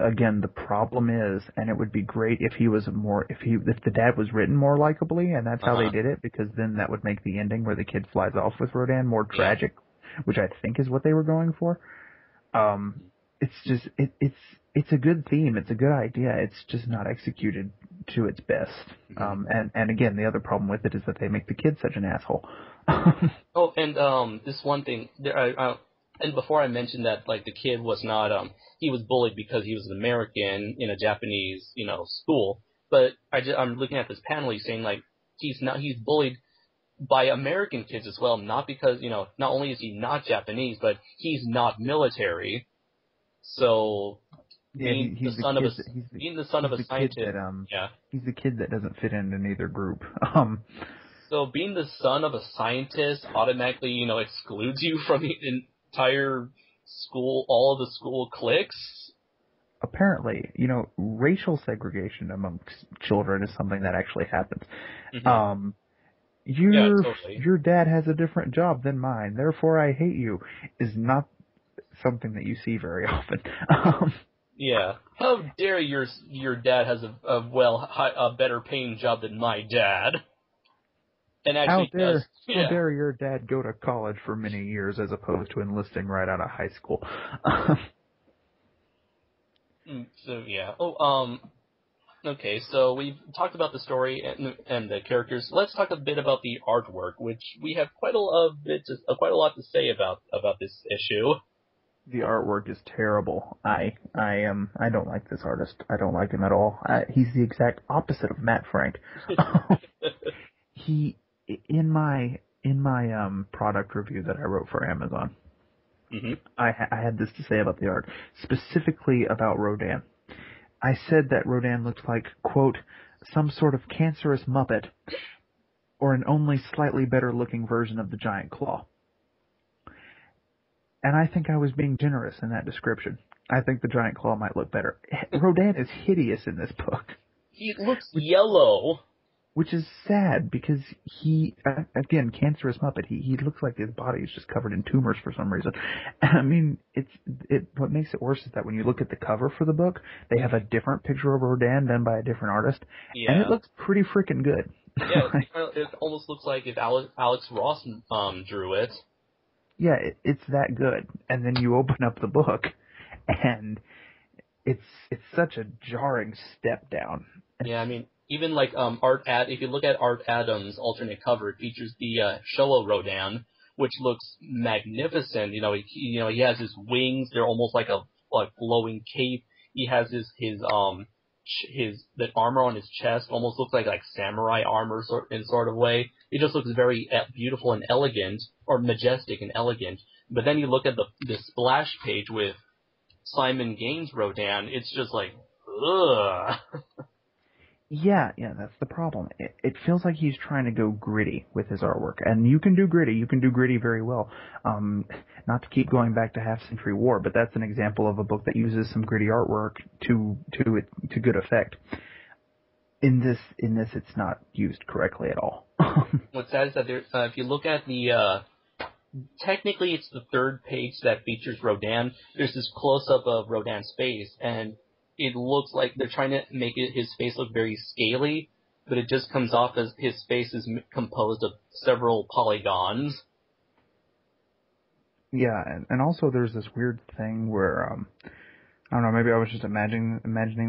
Again, the problem is, and it would be great if the dad was written more likably, and that's how they did it, because then that would make the ending where the kid flies off with Rodan more tragic, which I think is what they were going for. It's just it's a good theme, it's a good idea, it's just not executed to its best. And again, the other problem with it is that they make the kid such an asshole. Oh, and this one thing, and before I mentioned that, the kid was not, he was bullied because he was an American in a Japanese, school. But I'm looking at this panel, he's saying, he's bullied by American kids as well, not because, not only is he not Japanese, but he's not military. So, being the son of a scientist, he's the kid that doesn't fit into neither group. So being the son of a scientist automatically, excludes you from the entire school, all of the school cliques? apparently, racial segregation amongst children is something that actually happens. Hmm. Um, Yeah, your totally. your dad has a different job than mine, therefore I hate you, is not something that you see very often. Yeah. How dare your dad has a better paying job than my dad, and How actually does. dare how Yeah. dare your dad go to college for many years as opposed to enlisting right out of high school? So yeah. Okay. So we've talked about the story and the characters. Let's talk a bit about the artwork, which we have quite a lot to say about this issue. The artwork is terrible. I don't like this artist. I don't like him at all. He's the exact opposite of Matt Frank. he in my product review that I wrote for Amazon, Hmm. I had this to say about the art, specifically about Rodan. I said that Rodan looked like, quote, some sort of cancerous Muppet, or an only slightly better looking version of the giant claw. And I think I was being generous in that description. I think the giant claw might look better. Rodan is hideous in this book, He looks which yellow. which is sad because he, again, cancerous Muppet. He looks like his body is just covered in tumors for some reason. I mean, what makes it worse is that when you look at the cover for the book, they have a different picture of Rodan done by a different artist, and it Yeah. looks pretty freaking good. Yeah, it almost looks like if Alex Ross drew it. Yeah, it's that good. And then you open up the book, and it's it's such a jarring step down. It's Yeah, I mean, even like if you look at Art Adams' alternate cover, it features the Showa Rodan, which looks magnificent. He has his wings; they're almost like a flowing cape. He has his the armor on his chest almost looks like samurai armor sort of way. It just looks very beautiful and elegant, or majestic and elegant. But then you look at the splash page with Simon Gaines Rodan, it's just like, ugh. Yeah, that's the problem. It feels like he's trying to go gritty with his artwork, and you can do gritty. You can do gritty very well. Not to keep going back to Half Century War, but that's an example of a book that uses some gritty artwork to good effect. In this, it's not used correctly at all. What's sad is that if you look at technically it's the third page that features Rodan. There's this close up of Rodan's face, and it looks like they're trying to make his face look very scaly, but it just comes off as his face is composed of several polygons. Yeah, and also there's this weird thing where I don't know, maybe I was just imagining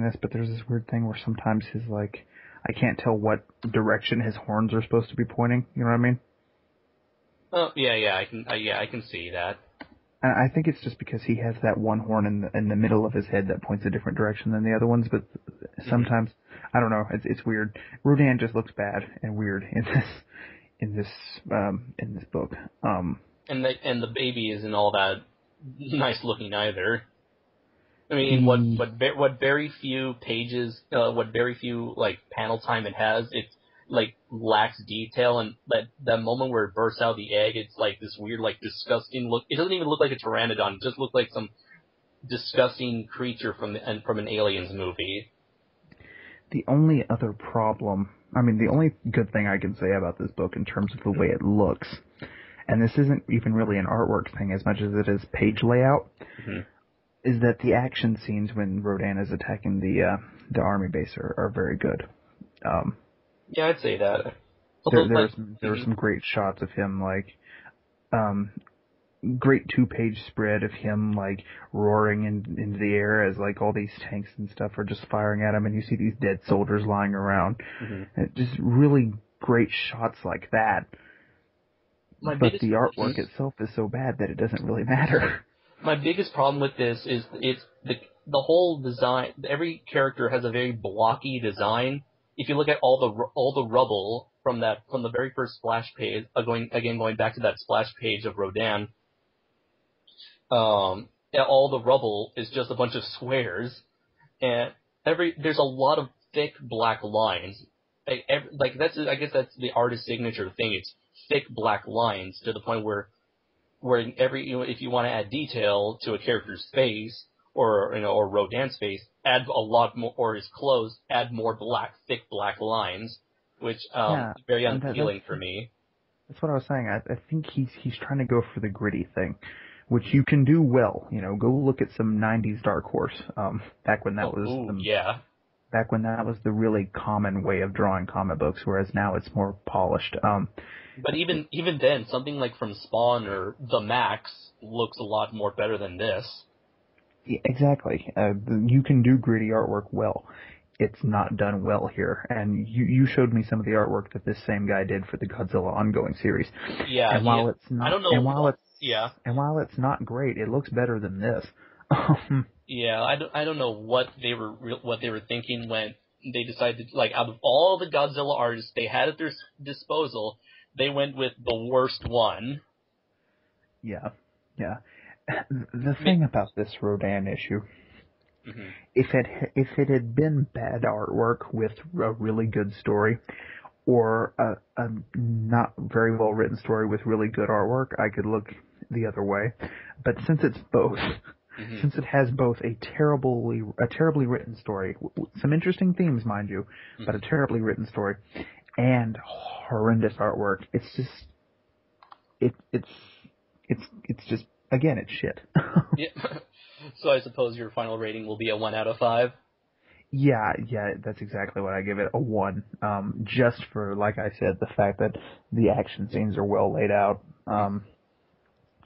this, but there's this weird thing where sometimes I can't tell what direction his horns are supposed to be pointing. You know what I mean? Oh yeah, I can see that. And I think it's just because he has that one horn in the middle of his head that points a different direction than the other ones. But Hmm. sometimes I don't know. It's weird. Rodan just looks bad and weird in this in this book. And the baby isn't all that nice looking either. I mean, in He what very few pages, what very few panel time it has, it lacks detail, and that moment where it bursts out the egg, it's like this weird disgusting look. It doesn't even look like a pteranodon; it just looks like some disgusting creature from an aliens movie. the only other problem. I mean, the only good thing I can say about this book in terms of the way it looks, and this isn't even really an artwork thing as much as it is page layout, Hmm. is that the action scenes when Rodan is attacking the army base are very good. Um, Yeah, I'd say that. there Although, there are some great shots of him um, great 2-page spread of him roaring into the air as all these tanks and stuff are just firing at him, and you see these dead soldiers lying around. mhm. Just really great shots like that. my But biggest the artwork mhm. itself is so bad that it doesn't really matter. My biggest problem with this is it's the whole design. Every character has a very blocky design. If you look at all the rubble from the very first splash page, going back to that splash page of Rodan, all the rubble is just a bunch of squares, and there's a lot of thick black lines. That's, I guess that's the artist's signature thing. It's thick black lines to the point where if you want to add detail to a character's face or Rodan's face, add a lot more, or his clothes add more thick black lines, which Yeah, very and unappealing for me. that's what I was saying. I think he's trying to go for the gritty thing, which you can do well. Go look at some '90s Dark Horse. Back when that Oh, was ooh, yeah. the really common way of drawing comic books, whereas now it's more polished. But even then, something like from Spawn or The Max looks a lot more better than this. Yeah, exactly. You can do gritty artwork well. It's not done well here. And you showed me some of the artwork that this same guy did for the Godzilla ongoing series. Yeah, And while it's I not, don't know. Yeah. and while it's not great, it looks better than this. Yeah, I don't know what what they were thinking when they decided, like, out of all the Godzilla artists they had at their disposal, they went with the worst one. Yeah, yeah. The thing about this Rodan issue, Mm-hmm. if it had been bad artwork with a really good story, or a not very well written story with really good artwork, I could look the other way. But since it's both, Mm-hmm. since it has both a terribly written story, some interesting themes, mind you, but a terribly written story, and horrendous artwork, it's just it's just again it's shit. Yeah. So I suppose your final rating will be a 1 out of 5. Yeah, that's exactly what I give it, a 1. Just for, like I said, the fact that the action scenes are well laid out.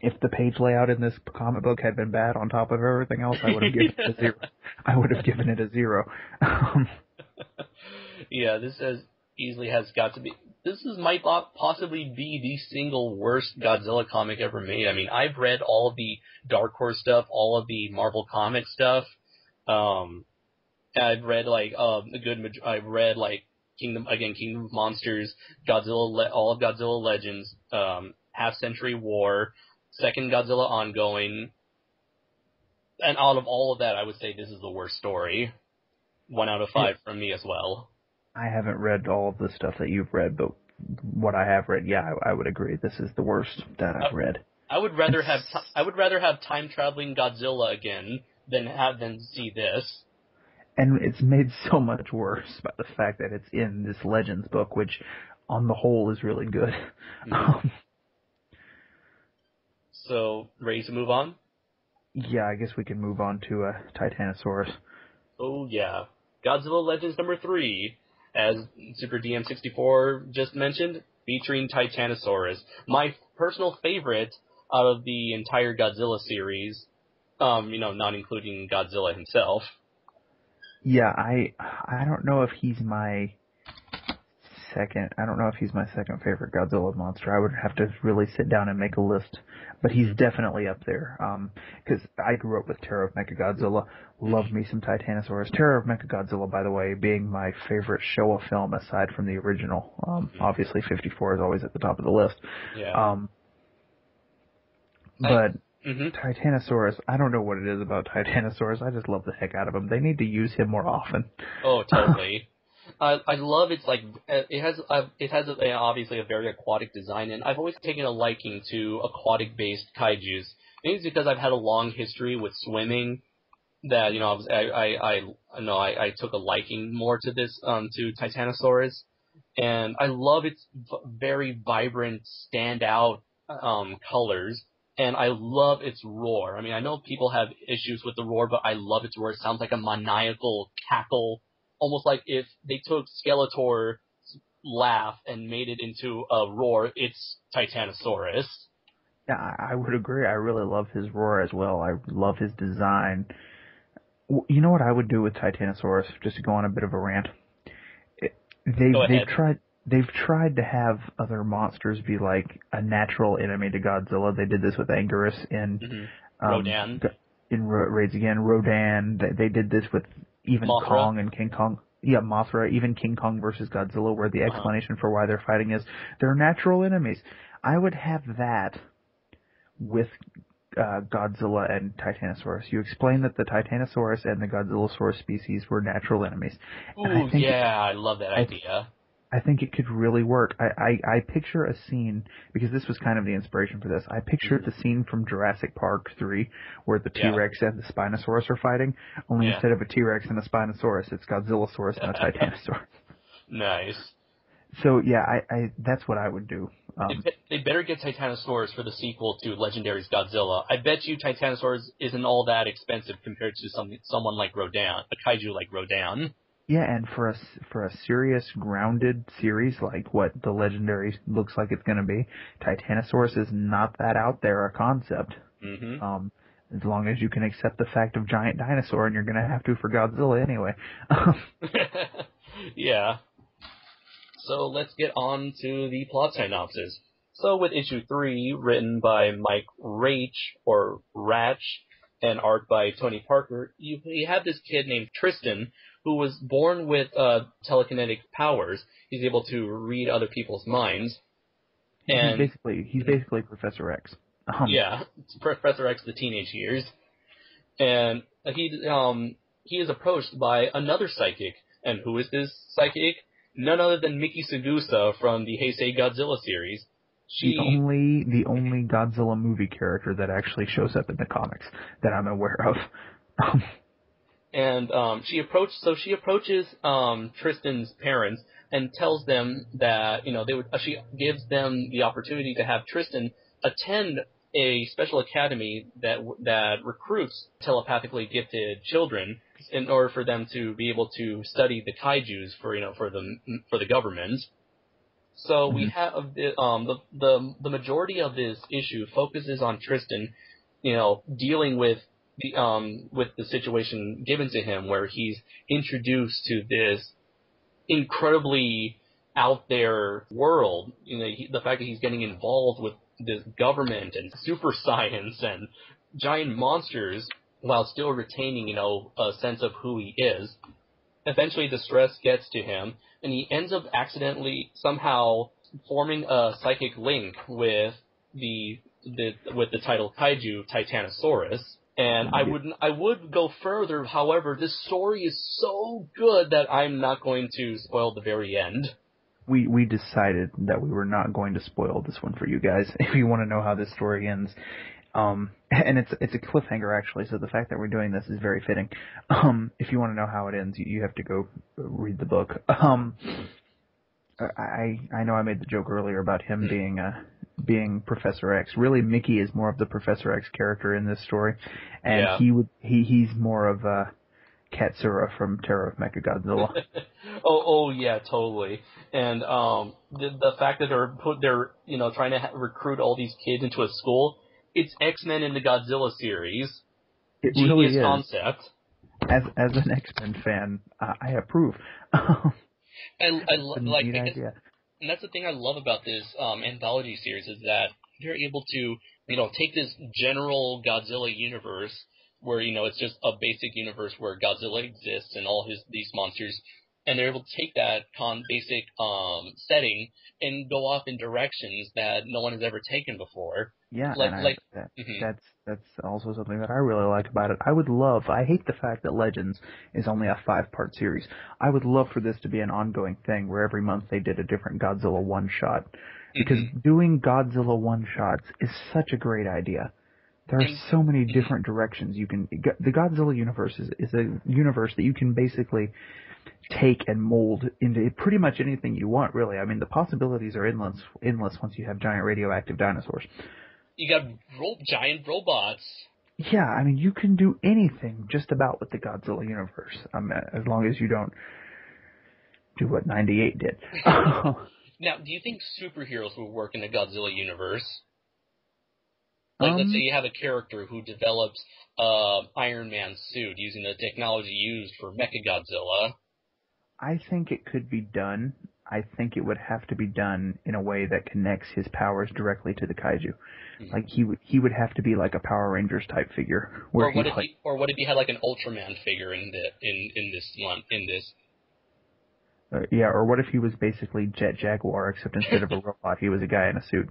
If the page layout in this comic book had been bad on top of everything else, I would have given it a 0. I would have given it a 0. Yeah, easily has got to be. Might possibly be the single worst Godzilla comic ever made. I mean, I've read all of the Dark Horse stuff, all of the Marvel comic stuff. I've read I've read like Kingdom of Monsters, all of Godzilla Legends, Half Century War, Second Godzilla Ongoing, and out of all of that, I would say this is the worst story. 1 out of 5 from me as well. I haven't read all of the stuff that you've read, but what I have read, yeah, I would agree. This is the worst that I've read. I would rather have time traveling Godzilla again than see this. And it's made so much worse by the fact that it's in this Legends book, which on the whole is really good. Mm-hmm. So, ready to move on? Yeah, I guess we can move on to Titanosaurus. Oh yeah. Godzilla Legends number 3, as Super DM64 just mentioned, featuring Titanosaurus. My personal favorite out of the entire Godzilla series, not including Godzilla himself. Yeah, I don't know if he's my second favorite Godzilla monster. I would have to really sit down and make a list, but he's definitely up there. Because I grew up with Terror of Mechagodzilla, loved me some Titanosaurus. Terror of Mechagodzilla, by the way, being my favorite Showa film aside from the original. Obviously 54 is always at the top of the list. Yeah. But Titanosaurus, I don't know what it is about Titanosaurus. I just love the heck out of him. They need to use him more often. Oh, totally. I love its it has obviously a very aquatic design, and I've always taken a liking to aquatic based kaijus. Maybe it's because I've had a long history with swimming that I took a liking more to this to Titanosaurus, and I love its very vibrant, standout colors. And I love its roar. I mean, I know people have issues with the roar, but I love its roar. It sounds like a maniacal cackle, almost like if they took Skeletor's laugh and made it into a roar, it's Titanosaurus. Yeah, I would agree. I really love his roar as well. I love his design. You know what I would do with Titanosaurus, just to go on a bit of a rant? They've tried to have other monsters be like a natural enemy to Godzilla. They did this with Anguirus in Rodan. In Raids Again. Rodan. They did this with even Mothra. Kong and King Kong. Yeah, Mothra. Even King Kong versus Godzilla, where the explanation for why they're fighting is they're natural enemies. I would have that with Godzilla and Titanosaurus. You explain that the Titanosaurus and the Godzillosaurus species were natural enemies. Ooh, I love that idea. I think it could really work. I picture a scene, because this was kind of the inspiration for this. I pictured the scene from Jurassic Park 3 where the Yeah. T-Rex and the Spinosaurus are fighting, only Yeah. instead of a T-Rex and a Spinosaurus, it's Godzillasaurus and a Titanosaurus. Nice. So yeah, I that's what I would do. They better get Titanosaurus for the sequel to Legendary's Godzilla. I bet you Titanosaurus isn't all that expensive compared to someone like Rodan, a kaiju like Rodan. Yeah, and for a serious grounded series like what the Legendary looks like it's going to be, Titanosaurus is not that out there a concept. Mm-hmm. As long as you can accept the fact of giant dinosaur, and you're going to have to for Godzilla anyway. Yeah. So let's get on to the plot synopsis. So with issue 3, written by Mike Raich, or Ratch, and art by Tony Parker, you have this kid named Tristan, who was born with telekinetic powers. He's able to read other people's minds. And he's basically Professor X. Yeah, it's Professor X, the teenage years. And he is approached by another psychic. And who is this psychic? None other than Miki Sugusa from the Heisei Godzilla series. The only Godzilla movie character that actually shows up in the comics that I'm aware of. And she approaches Tristan's parents and tells them that she gives them the opportunity to have Tristan attend a special academy that recruits telepathically gifted children in order for them to be able to study the kaijus for the government. So we have the majority of this issue focuses on Tristan, dealing with the situation given to him, where he's introduced to this incredibly out there world. The fact that he's getting involved with this government and super science and giant monsters while still retaining, a sense of who he is. Eventually the stress gets to him, and he ends up accidentally somehow forming a psychic link with the title kaiju Titanosaurus. And I would go further. However, this story is so good that I'm not going to spoil the very end. We decided that we were not going to spoil this one for you guys. If you want to know how this story ends, and it's a cliffhanger actually, so the fact that we're doing this is very fitting. If you want to know how it ends, you have to go read the book. I know I made the joke earlier about him being Professor X. Really, Mickey is more of the Professor X character in this story, and he's more of a Katsura from Terror of Mechagodzilla. oh yeah, totally. And the fact that they're trying to recruit all these kids into a school, it's X-Men in the Godzilla series. It Genius really is. concept. As an X-Men fan, I approve. And that's the thing I love about this anthology series, is that they're able to take this general Godzilla universe where it's just a basic universe where Godzilla exists and all these monsters, and they're able to take that basic setting and go off in directions that no one has ever taken before. Yeah, that's also something that I really like about it. I hate the fact that Legends is only a 5-part series. I would love for this to be an ongoing thing where every month they did a different Godzilla one-shot. Because doing Godzilla one-shots is such a great idea. There are so many different directions you can... The Godzilla universe is a universe that you can basically take and mold into pretty much anything you want, really. I mean, the possibilities are endless once you have giant radioactive dinosaurs. You got giant robots. Yeah, I mean, you can do anything just about with the Godzilla universe, as long as you don't do what 98 did. Now, do you think superheroes would work in the Godzilla universe? Like, let's say you have a character who develops Iron Man suit using the technology used for Mechagodzilla. I think it could be done. I think it would have to be done in a way that connects his powers directly to the kaiju. Like he would have to be like a Power Rangers type figure. Or what if he had like an Ultraman figure in this? Yeah, or what if he was basically Jet Jaguar, except instead of a robot, he was a guy in a suit.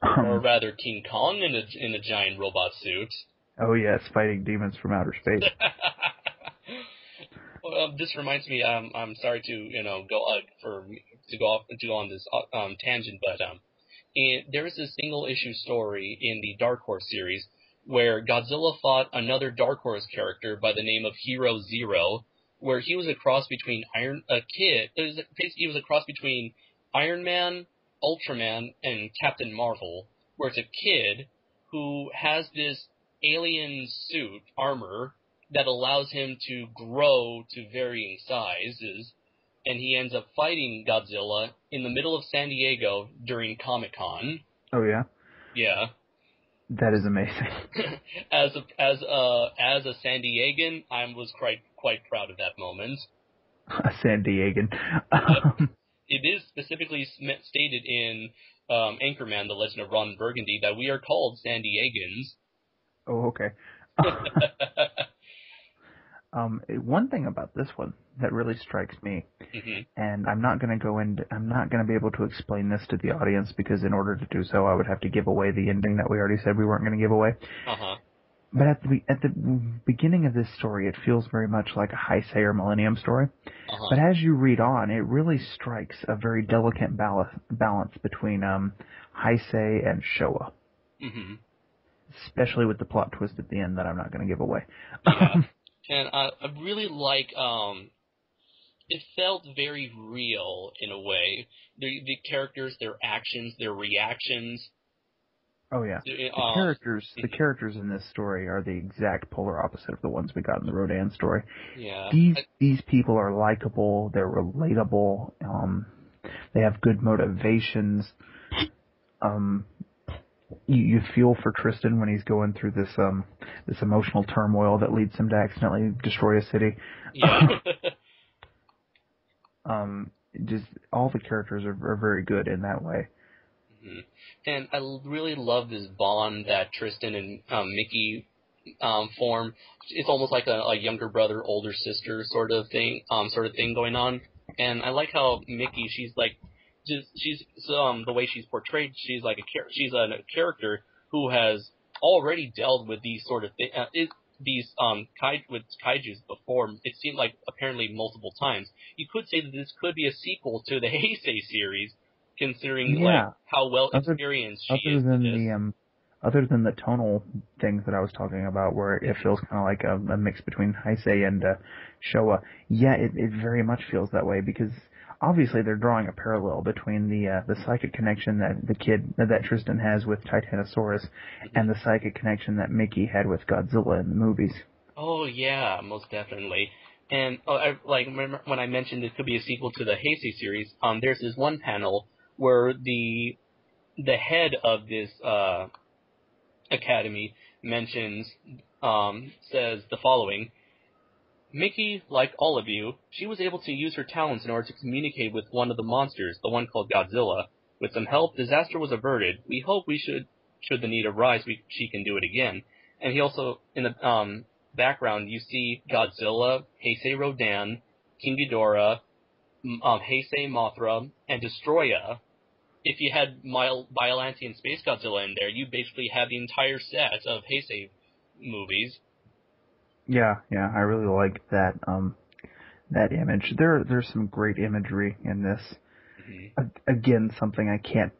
Or rather, King Kong in a giant robot suit. Oh yes, fighting demons from outer space. Well, this reminds me. I'm sorry to go for to go on this tangent, but there is a single issue story in the Dark Horse series where Godzilla fought another Dark Horse character by the name of Hero Zero, where he was a cross between he was a cross between Iron Man, Ultraman, and Captain Marvel, where it's a kid who has this alien suit, armor, that allows him to grow to varying sizes, and he ends up fighting Godzilla in the middle of San Diego during Comic-Con. Oh, yeah? Yeah. That is amazing. As a San Diegan, I was quite proud of that moment. A San Diegan. It is specifically stated in Anchorman: The Legend of Ron Burgundy that we are called San Diegans. Oh, okay. One thing about this one that really strikes me, and I'm not going to be able to explain this to the audience because in order to do so, I would have to give away the ending that we already said we weren't going to give away. But at the beginning of this story, it feels very much like a Heisei or Millennium story. But as you read on, it really strikes a very delicate balance between Heisei and Showa. Especially with the plot twist at the end that I'm not going to give away. Yeah. And I really like, it felt very real in a way. The characters, their actions, their reactions. Oh yeah, the characters in this story are the exact polar opposite of the ones we got in the Rodan story. Yeah. These people are likable, they're relatable, they have good motivations. You feel for Tristan when he's going through this emotional turmoil that leads him to accidentally destroy a city. Yeah. Just all the characters are very good in that way. And I really love this bond that Tristan and Mickey form. It's almost like a younger brother, older sister sort of thing going on. And I like how Mickey, she's the way she's portrayed, she's like she's a character who has already dealt with these sort of with kaijus before. It seemed like apparently multiple times. You could say that this could be a sequel to the Heisei series, considering like how well experienced she is in this. Other than the tonal things that I was talking about, where it feels kind of like a mix between Heisei and Showa. Yeah, it very much feels that way because obviously they're drawing a parallel between the psychic connection that Tristan has with Titanosaurus and the psychic connection that Mickey had with Godzilla in the movies. Oh yeah, most definitely. And I remember when I mentioned it could be a sequel to the Heisei series. There's this one panel where the head of this academy says the following: Mickey, like all of you, she was able to use her talents in order to communicate with one of the monsters, the one called Godzilla. With some help, disaster was averted. We hope should the need arise, she can do it again. And he also, in the background, you see Godzilla, Heisei Rodan, King Ghidorah, Heisei Mothra, and Destroya. If you had Biollante and Space Godzilla in there, you basically have the entire set of Heisei movies. Yeah, I really like that image. There's some great imagery in this. Again, something I can't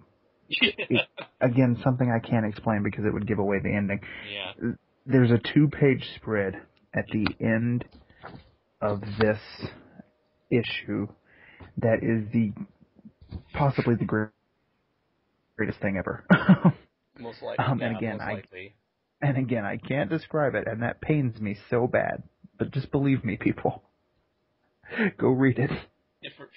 explain because it would give away the ending. Yeah. There's a 2-page spread at the end of this issue that is possibly the greatest thing ever. Most likely. And again, I can't describe it, and that pains me so bad. But just believe me, people. Go read it.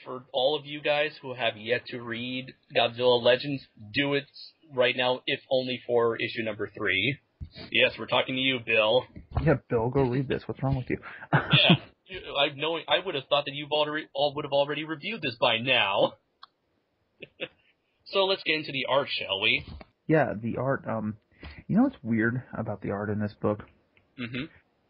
For all of you guys who have yet to read Godzilla Legends, do it right now, if only for issue number 3. Yes, we're talking to you, Bill. Yeah, Bill, go read this. What's wrong with you? Yeah, I would have thought that you would have already reviewed this by now. So let's get into the art, shall we? Yeah, the art. You know what's weird about the art in this book?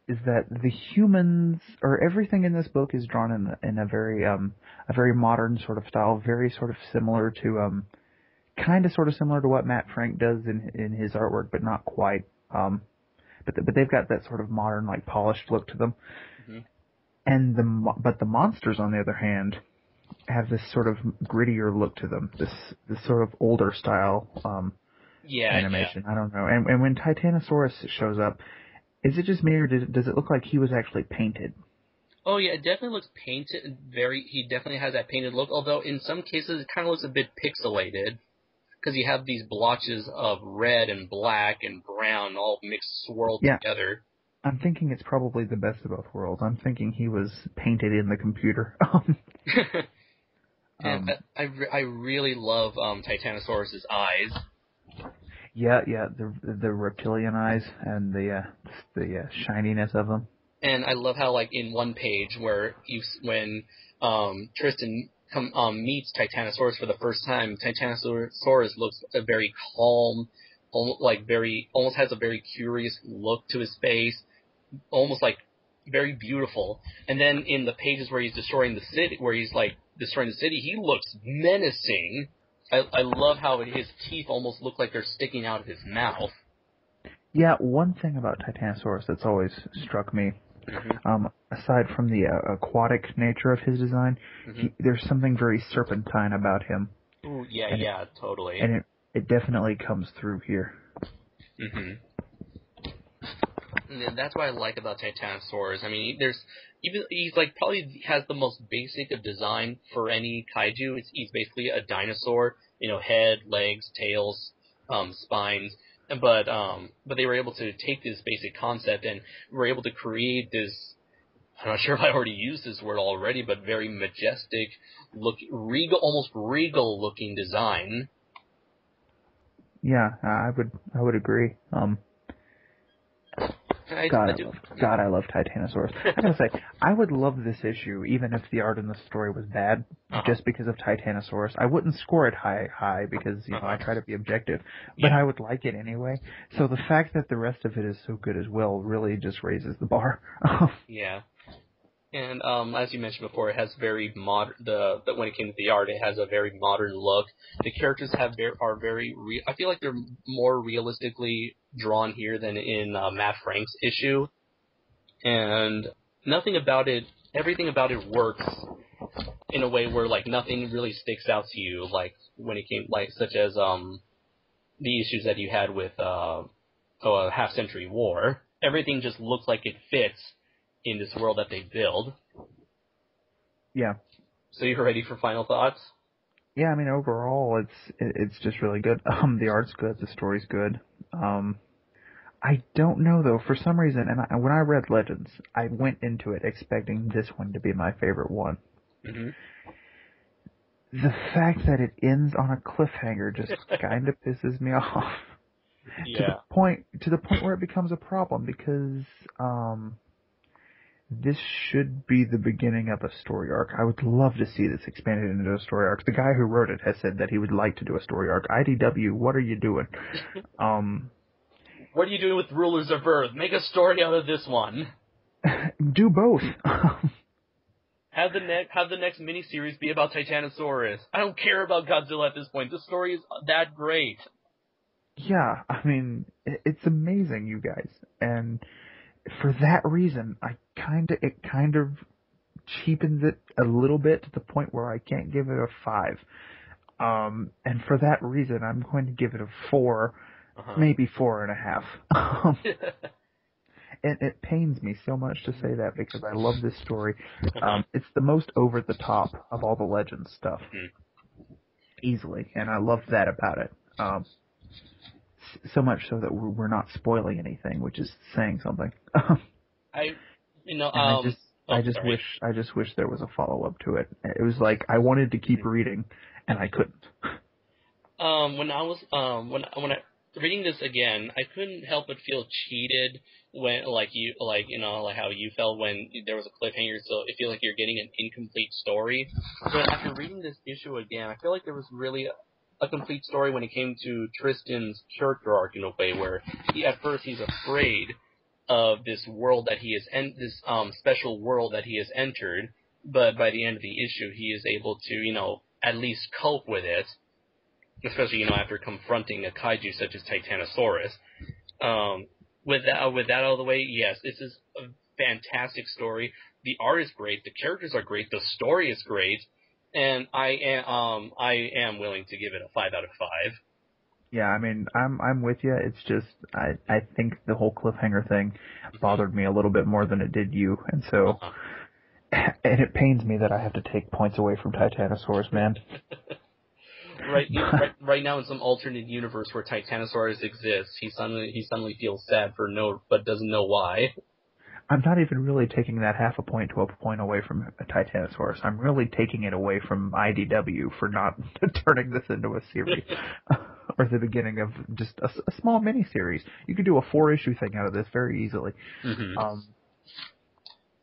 Is that the humans, or everything in this book is drawn in a very modern sort of style, very sort of similar to, sort of similar to what Matt Frank does in his artwork, but not quite. But they've got that sort of modern, like, polished look to them. But the monsters, on the other hand, have this sort of grittier look to them. This sort of older style Yeah. animation. I don't know. And when Titanosaurus shows up, is it just me or does it look like he was actually painted? Oh yeah, it definitely looks painted. He definitely has that painted look. Although in some cases it kind of looks a bit pixelated because you have these blotches of red and black and brown all mixed swirled Yeah, together. I'm thinking it's probably the best of both worlds. I'm thinking he was painted in the computer. And um, I really love Titanosaurus's eyes. yeah, the reptilian eyes and the shininess of them. And I love how, like, in one page where when Tristan meets Titanosaurus for the first time, Titanosaurus looks a very calm, almost has a very curious look to his face, almost like very beautiful. And then in the pages where he's destroying the city, he looks menacing. I love how his teeth almost look like they're sticking out of his mouth. Yeah, one thing about Titanosaurus that's always struck me, aside from the aquatic nature of his design, there's something very serpentine about him. Ooh, yeah, And yeah, totally. it definitely comes through here. Mm-hmm. And that's what I like about Titanosaurus. I mean, he's like probably has the most basic of design for any kaiju. He's basically a dinosaur, head, legs, tails, spines. But they were able to take this basic concept and were able to create this. I'm not sure if I already used this word already, but very majestic, almost regal looking design. Yeah, I would agree. I love Titanosaurus. I gotta say, I would love this issue even if the art in the story was bad, just because of Titanosaurus. I wouldn't score it high because I try to be objective, but I would like it anyway. So the fact that the rest of it is so good as well really just raises the bar. Yeah. And as you mentioned before, it has very modern. When it came to the art, it has a very modern look. The characters are very. I feel like they're more realistically drawn here than in Matt Frank's issue, and everything about it works in a way where like nothing really sticks out to you, like when it came such as the issues that you had with Half Century War. Everything just looks like it fits in this world that they build. Yeah. So you're ready for final thoughts? Yeah, I mean overall it's just really good. The art's good, the story's good. I don't know though, for some reason, and when I read Legends, I went into it expecting this one to be my favorite one. Mm-hmm. The fact that it ends on a cliffhanger just kind of pisses me off. Yeah. To the point where it becomes a problem because this should be the beginning of a story arc. I would love to see this expanded into a story arc. The guy who wrote it has said that he would like to do a story arc. IDW, what are you doing? What are you doing with Rulers of Earth? Make a story out of this one. Do both. Have the next miniseries be about Titanosaurus. I don't care about Godzilla at this point. The story is that great. Yeah, I mean, it's amazing, you guys. And for that reason, it kind of cheapens it a little bit to the point where I can't give it a 5. And for that reason, I'm going to give it a 4, maybe 4.5. And it pains me so much to say that because I love this story. It's the most over the top of all the Legends stuff. Easily. And I love that about it. So much so that we're not spoiling anything, which is saying something. I just wish there was a follow up to it. It was like I wanted to keep reading and I couldn't. When I reading this again, I couldn't help but feel cheated when like how you felt when there was a cliffhanger, so it feels like you're getting an incomplete story. But after reading this issue again, I feel like there was really a complete story when it came to Tristan's character arc in a way where at first he's afraid of this world that he this special world that he has entered, but by the end of the issue he is able to at least cope with it, especially after confronting a kaiju such as Titanosaurus. With that out of the way, yes, this is a fantastic story. The art is great, the characters are great, the story is great. and I am willing to give it a 5 out of 5. Yeah, I mean, I'm with you. It's just I think the whole cliffhanger thing bothered me a little bit more than it did you, and so Uh-huh. and it pains me that I have to take points away from Titanosaurus, man. Right now in some alternate universe where Titanosaurus exists, he suddenly feels sad but doesn't know why. I'm not even really taking that half a point to a point away from a Titanosaurus. I'm really taking it away from IDW for not turning this into a series. Or the beginning of just a small mini-series. You could do a 4-issue thing out of this very easily. Mm-hmm.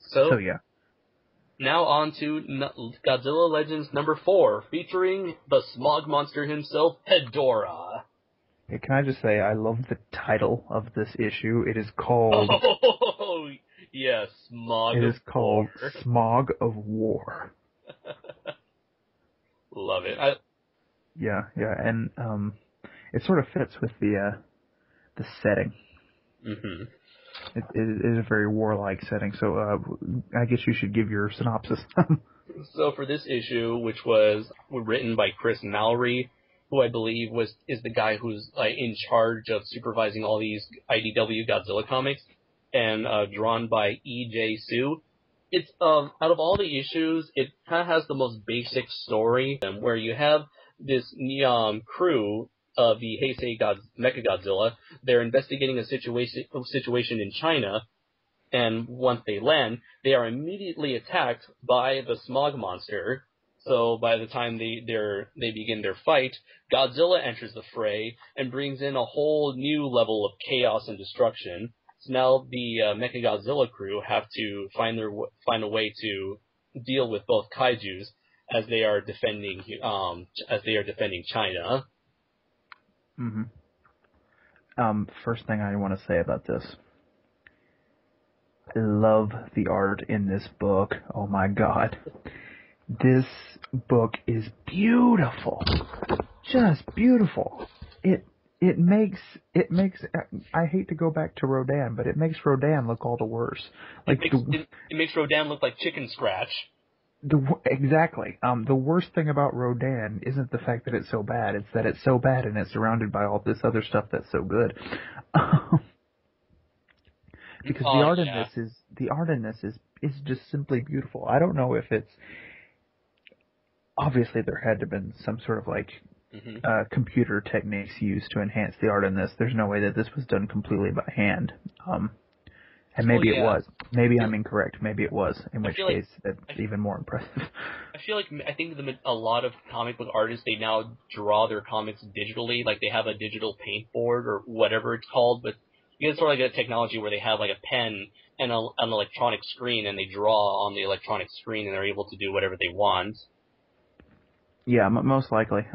So yeah. Now on to Godzilla Legends number 4, featuring the smog monster himself, Hedorah. Hey, can I just say, I love the title of this issue. It is called... Oh, yes, Smog It of is called War. Smog of War. Love it. Yeah, and it sort of fits with the setting. Mm-hmm. It is a very warlike setting, so I guess you should give your synopsis. So for this issue, which was written by Chris Mallory, who I believe is the guy who's in charge of supervising all these IDW Godzilla comics, and drawn by E.J. Sue. It's out of all the issues, it kind of has the most basic story, where you have this crew of the Heisei Mechagodzilla. They're investigating a situation in China, and once they land, they are immediately attacked by the smog monster. So by the time they begin their fight, Godzilla enters the fray and brings in a whole new level of chaos and destruction. So now the Mechagodzilla crew have to find a way to deal with both kaijus as they are defending China. Mm-hmm. First thing I want to say about this. I love the art in this book. Oh my god. This book is beautiful. Just beautiful. It makes I hate to go back to Rodan, but it makes Rodan look all the worse. Like it makes Rodan look like chicken scratch. Exactly. The worst thing about Rodan isn't the fact that it's so bad, it's that it's so bad and it's surrounded by all this other stuff that's so good. Because the art in this is just simply beautiful. I don't know if it's obviously there had to have been some sort of computer techniques used to enhance the art in this. There's no way that this was done completely by hand. And maybe it was. Maybe I'm incorrect. Maybe it was. In which case, that's even more impressive. I think a lot of comic book artists, they now draw their comics digitally. Like they have a digital paint board or whatever it's called, but you get sort of like a technology where they have like a pen and an electronic screen, and they draw on the electronic screen, and they're able to do whatever they want. Yeah, most likely.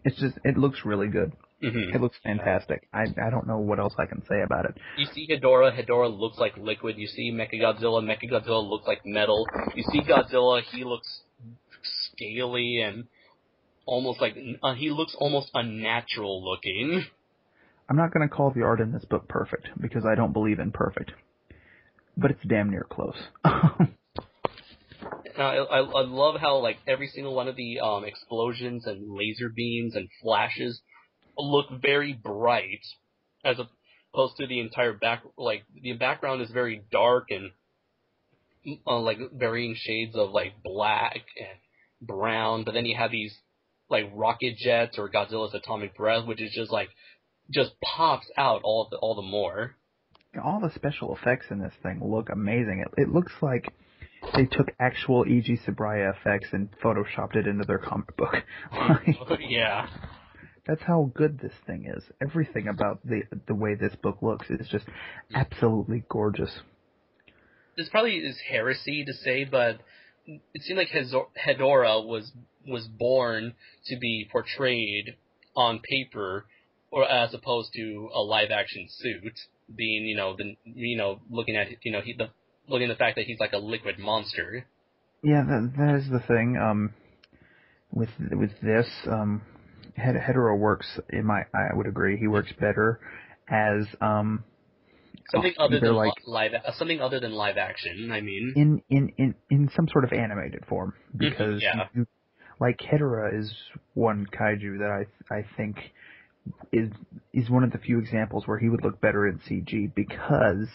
It looks really good. Mm-hmm. It looks fantastic. I don't know what else I can say about it. You see Hedorah looks like liquid. You see Mechagodzilla looks like metal. You see Godzilla, he looks scaly and almost like he looks almost unnatural looking. I'm not going to call the art in this book perfect because I don't believe in perfect, but it's damn near close. I love how every single one of the explosions and laser beams and flashes look very bright, as opposed to the entire the background is very dark and varying shades of black and brown, but then you have these rocket jets or Godzilla's atomic breath, which is just pops out all the more. All the special effects in this thing look amazing. It looks like they took actual E.G. Sabraya effects and photoshopped it into their comic book. Yeah. That's how good this thing is. Everything about the way this book looks is just absolutely gorgeous. This probably is heresy to say, but it seemed like Hedorah was born to be portrayed on paper, or as opposed to a live action suit. Being looking at looking at the fact that he's like a liquid monster. Yeah, that is the thing. With this, Hedorah works. I would agree. He works better as something other than live action. I mean, in some sort of animated form, because like Hedorah is one kaiju that I think is one of the few examples where he would look better in CG because,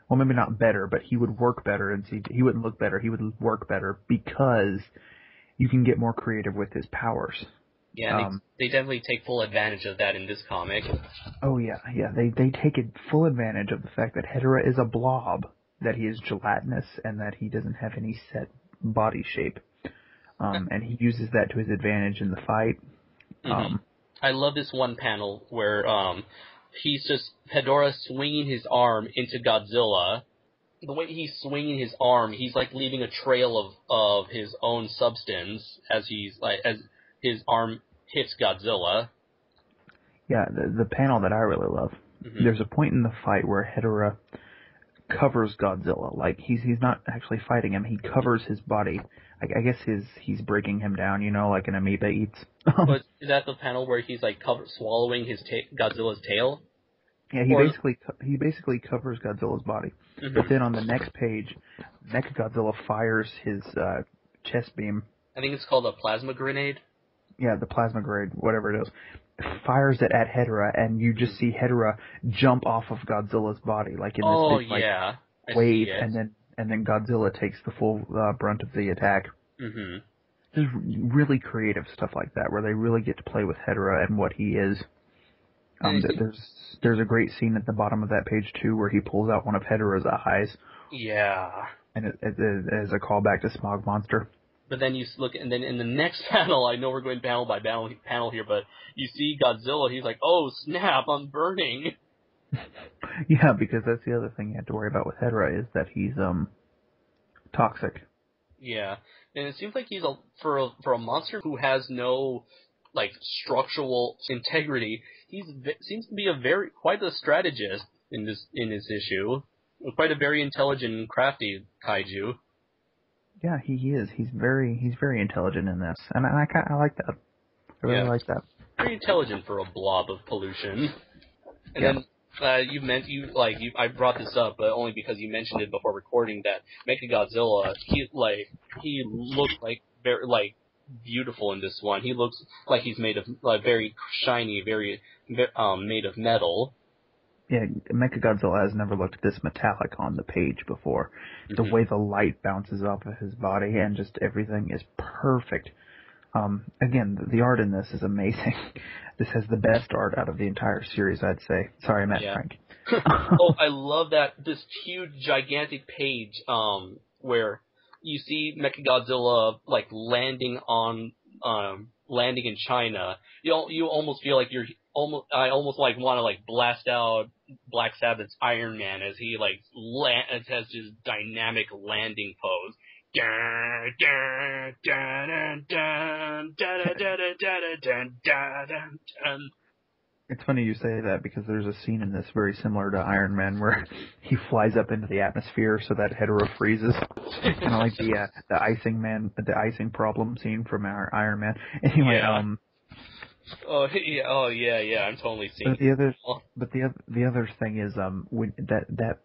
well, maybe not better, but he would work better in CG. He wouldn't look better. He would work better because you can get more creative with his powers. Yeah, they definitely take full advantage of that in this comic. Oh yeah. They take full advantage of the fact that Hedorah is a blob, that he is gelatinous, and that he doesn't have any set body shape. And he uses that to his advantage in the fight. I love this one panel where he's just Hedorah swinging his arm into Godzilla. The way he's swinging his arm, he's like leaving a trail of his own substance as his arm hits Godzilla. Yeah, the panel that I really love. There's a point in the fight where Hedorah covers Godzilla. Like he's not actually fighting him. He covers his body. I guess he's breaking him down, like an amoeba eats. But is that the panel where he's like swallowing his Godzilla's tail? Yeah, he basically covers Godzilla's body. But then on the next page, Mechagodzilla fires his chest beam. I think it's called a plasma grenade. Yeah, the plasma grenade, whatever it is. Fires it at Hedorah, and you just see Hedorah jump off of Godzilla's body, like in this big wave, and then Godzilla takes the full brunt of the attack. There's really creative stuff like that, where they really get to play with Hedorah and what he is. There's a great scene at the bottom of that page too, where he pulls out one of Hedorah's eyes. Yeah. And it as a callback to Smog Monster. But then you look, and then in the next panel, I know we're going panel by panel here, but you see Godzilla. He's like, "Oh snap, I'm burning." Yeah, because that's the other thing you have to worry about with Hedorah is that he's toxic. Yeah, and it seems like he's for a monster who has no like structural integrity. Seems to be quite a strategist in this issue. Quite a very intelligent and crafty kaiju. Yeah, he is. He's very intelligent in this, and I like that. I really like that. Very intelligent for a blob of pollution. And then I brought this up, but only because you mentioned it before recording that Mechagodzilla. He looks like very beautiful in this one. He looks like he's made of very shiny, very made of metal. Yeah, Mechagodzilla has never looked this metallic on the page before. The way the light bounces off of his body and just everything is perfect. Again, the art in this is amazing. This has the best art out of the entire series, I'd say. Sorry, Matt Frank. Oh, I love this huge, gigantic page where you see Mechagodzilla landing in China. You almost feel like I almost want to blast out Black Sabbath's Iron Man as he has his dynamic landing pose. It's funny you say that because there's a scene in this very similar to Iron Man where he flies up into the atmosphere so that Hedorah freezes. Kind of like the icing problem scene from Iron Man. Anyway, Oh yeah, I'm totally seeing. But the other thing is when that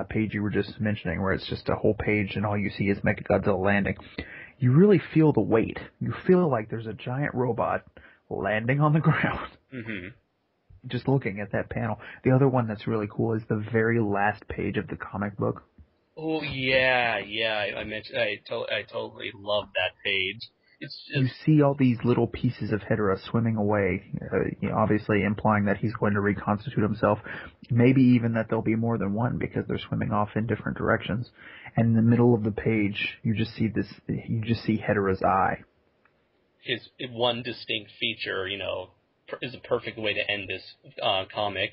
page you were just mentioning, where it's just a whole page and all you see is Mechagodzilla landing, you really feel the weight. You feel like there's a giant robot landing on the ground. Just looking at that panel. The other one that's really cool is the very last page of the comic book. Oh yeah, I totally love that page. You see all these little pieces of Hedorah swimming away, obviously implying that he's going to reconstitute himself. Maybe even that there'll be more than one because they're swimming off in different directions. And in the middle of the page, you just see Hedorah's eye. His one distinct feature, is a perfect way to end this comic.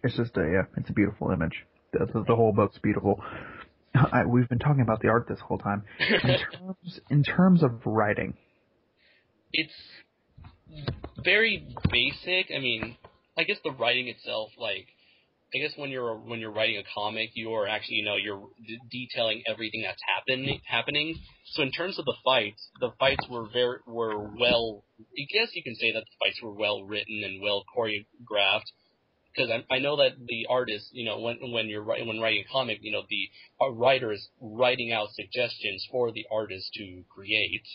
It's just it's a beautiful image. The whole book's beautiful. We've been talking about the art this whole time. In terms of writing, it's very basic. I mean, I guess the writing itself, I guess when you're writing a comic, you are actually, you're detailing everything that's happening. So in terms of the fights were well. I guess you can say that the fights were well written and well choreographed. Because I know that the artist, when writing a comic, the writer is writing out suggestions for the artist to create.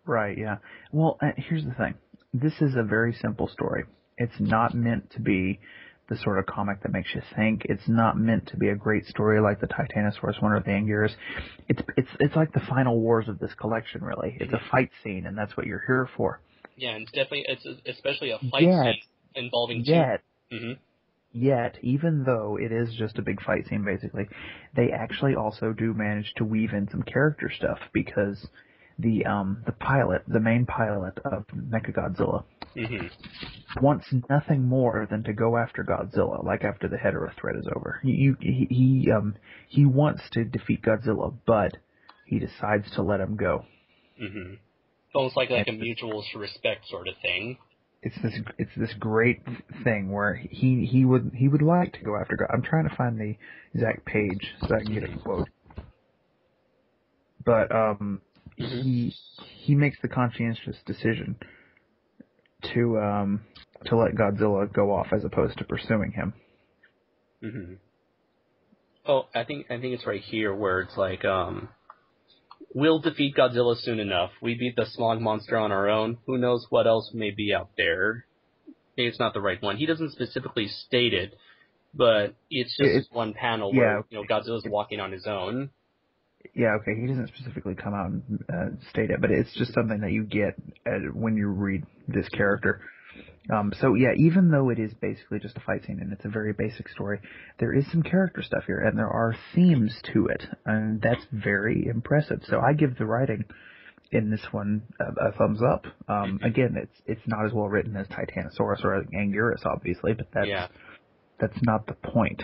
Right, yeah. Well, here's the thing. This is a very simple story. It's not meant to be the sort of comic that makes you think. It's not meant to be a great story like the Titanosaurus one or the Anguirus. It's like the final wars of this collection, really. It's a fight scene, and that's what you're here for. Yeah, and it's especially a fight Yet, scene involving two. yet, Hmm. Yet, even though it is just a big fight scene, basically, they actually also do manage to weave in some character stuff because the pilot, the main pilot of Mechagodzilla, Hmm. wants nothing more than to go after Godzilla, like after the Hedorah threat is over. He wants to defeat Godzilla, but he decides to let him go. Hmm. Almost like And a mutual respect sort of thing. it's this great thing where he would like to go after God. I'm trying to find the exact page so I can get a quote. But Hmm. he makes the conscientious decision to let Godzilla go off as opposed to pursuing him. Hmm. Oh, I think it's right here where it's like, we'll defeat Godzilla soon enough. We beat the smog monster on our own. Who knows what else may be out there? Maybe it's not the right one. He doesn't specifically state it, but it's just It's one panel where, yeah, Godzilla's it's walking on his own. yeah, okay. He doesn't specifically come out and state it, but it's just something that you get when you read this character. So yeah, even though it is basically just a fight scene and it's a very basic story, there is some character stuff here, and there are themes to it, and that's very impressive. So I give the writing in this one a thumbs up. Again, it's not as well written as Titanosaurus or Anguirus, obviously, but Yeah. that's not the point.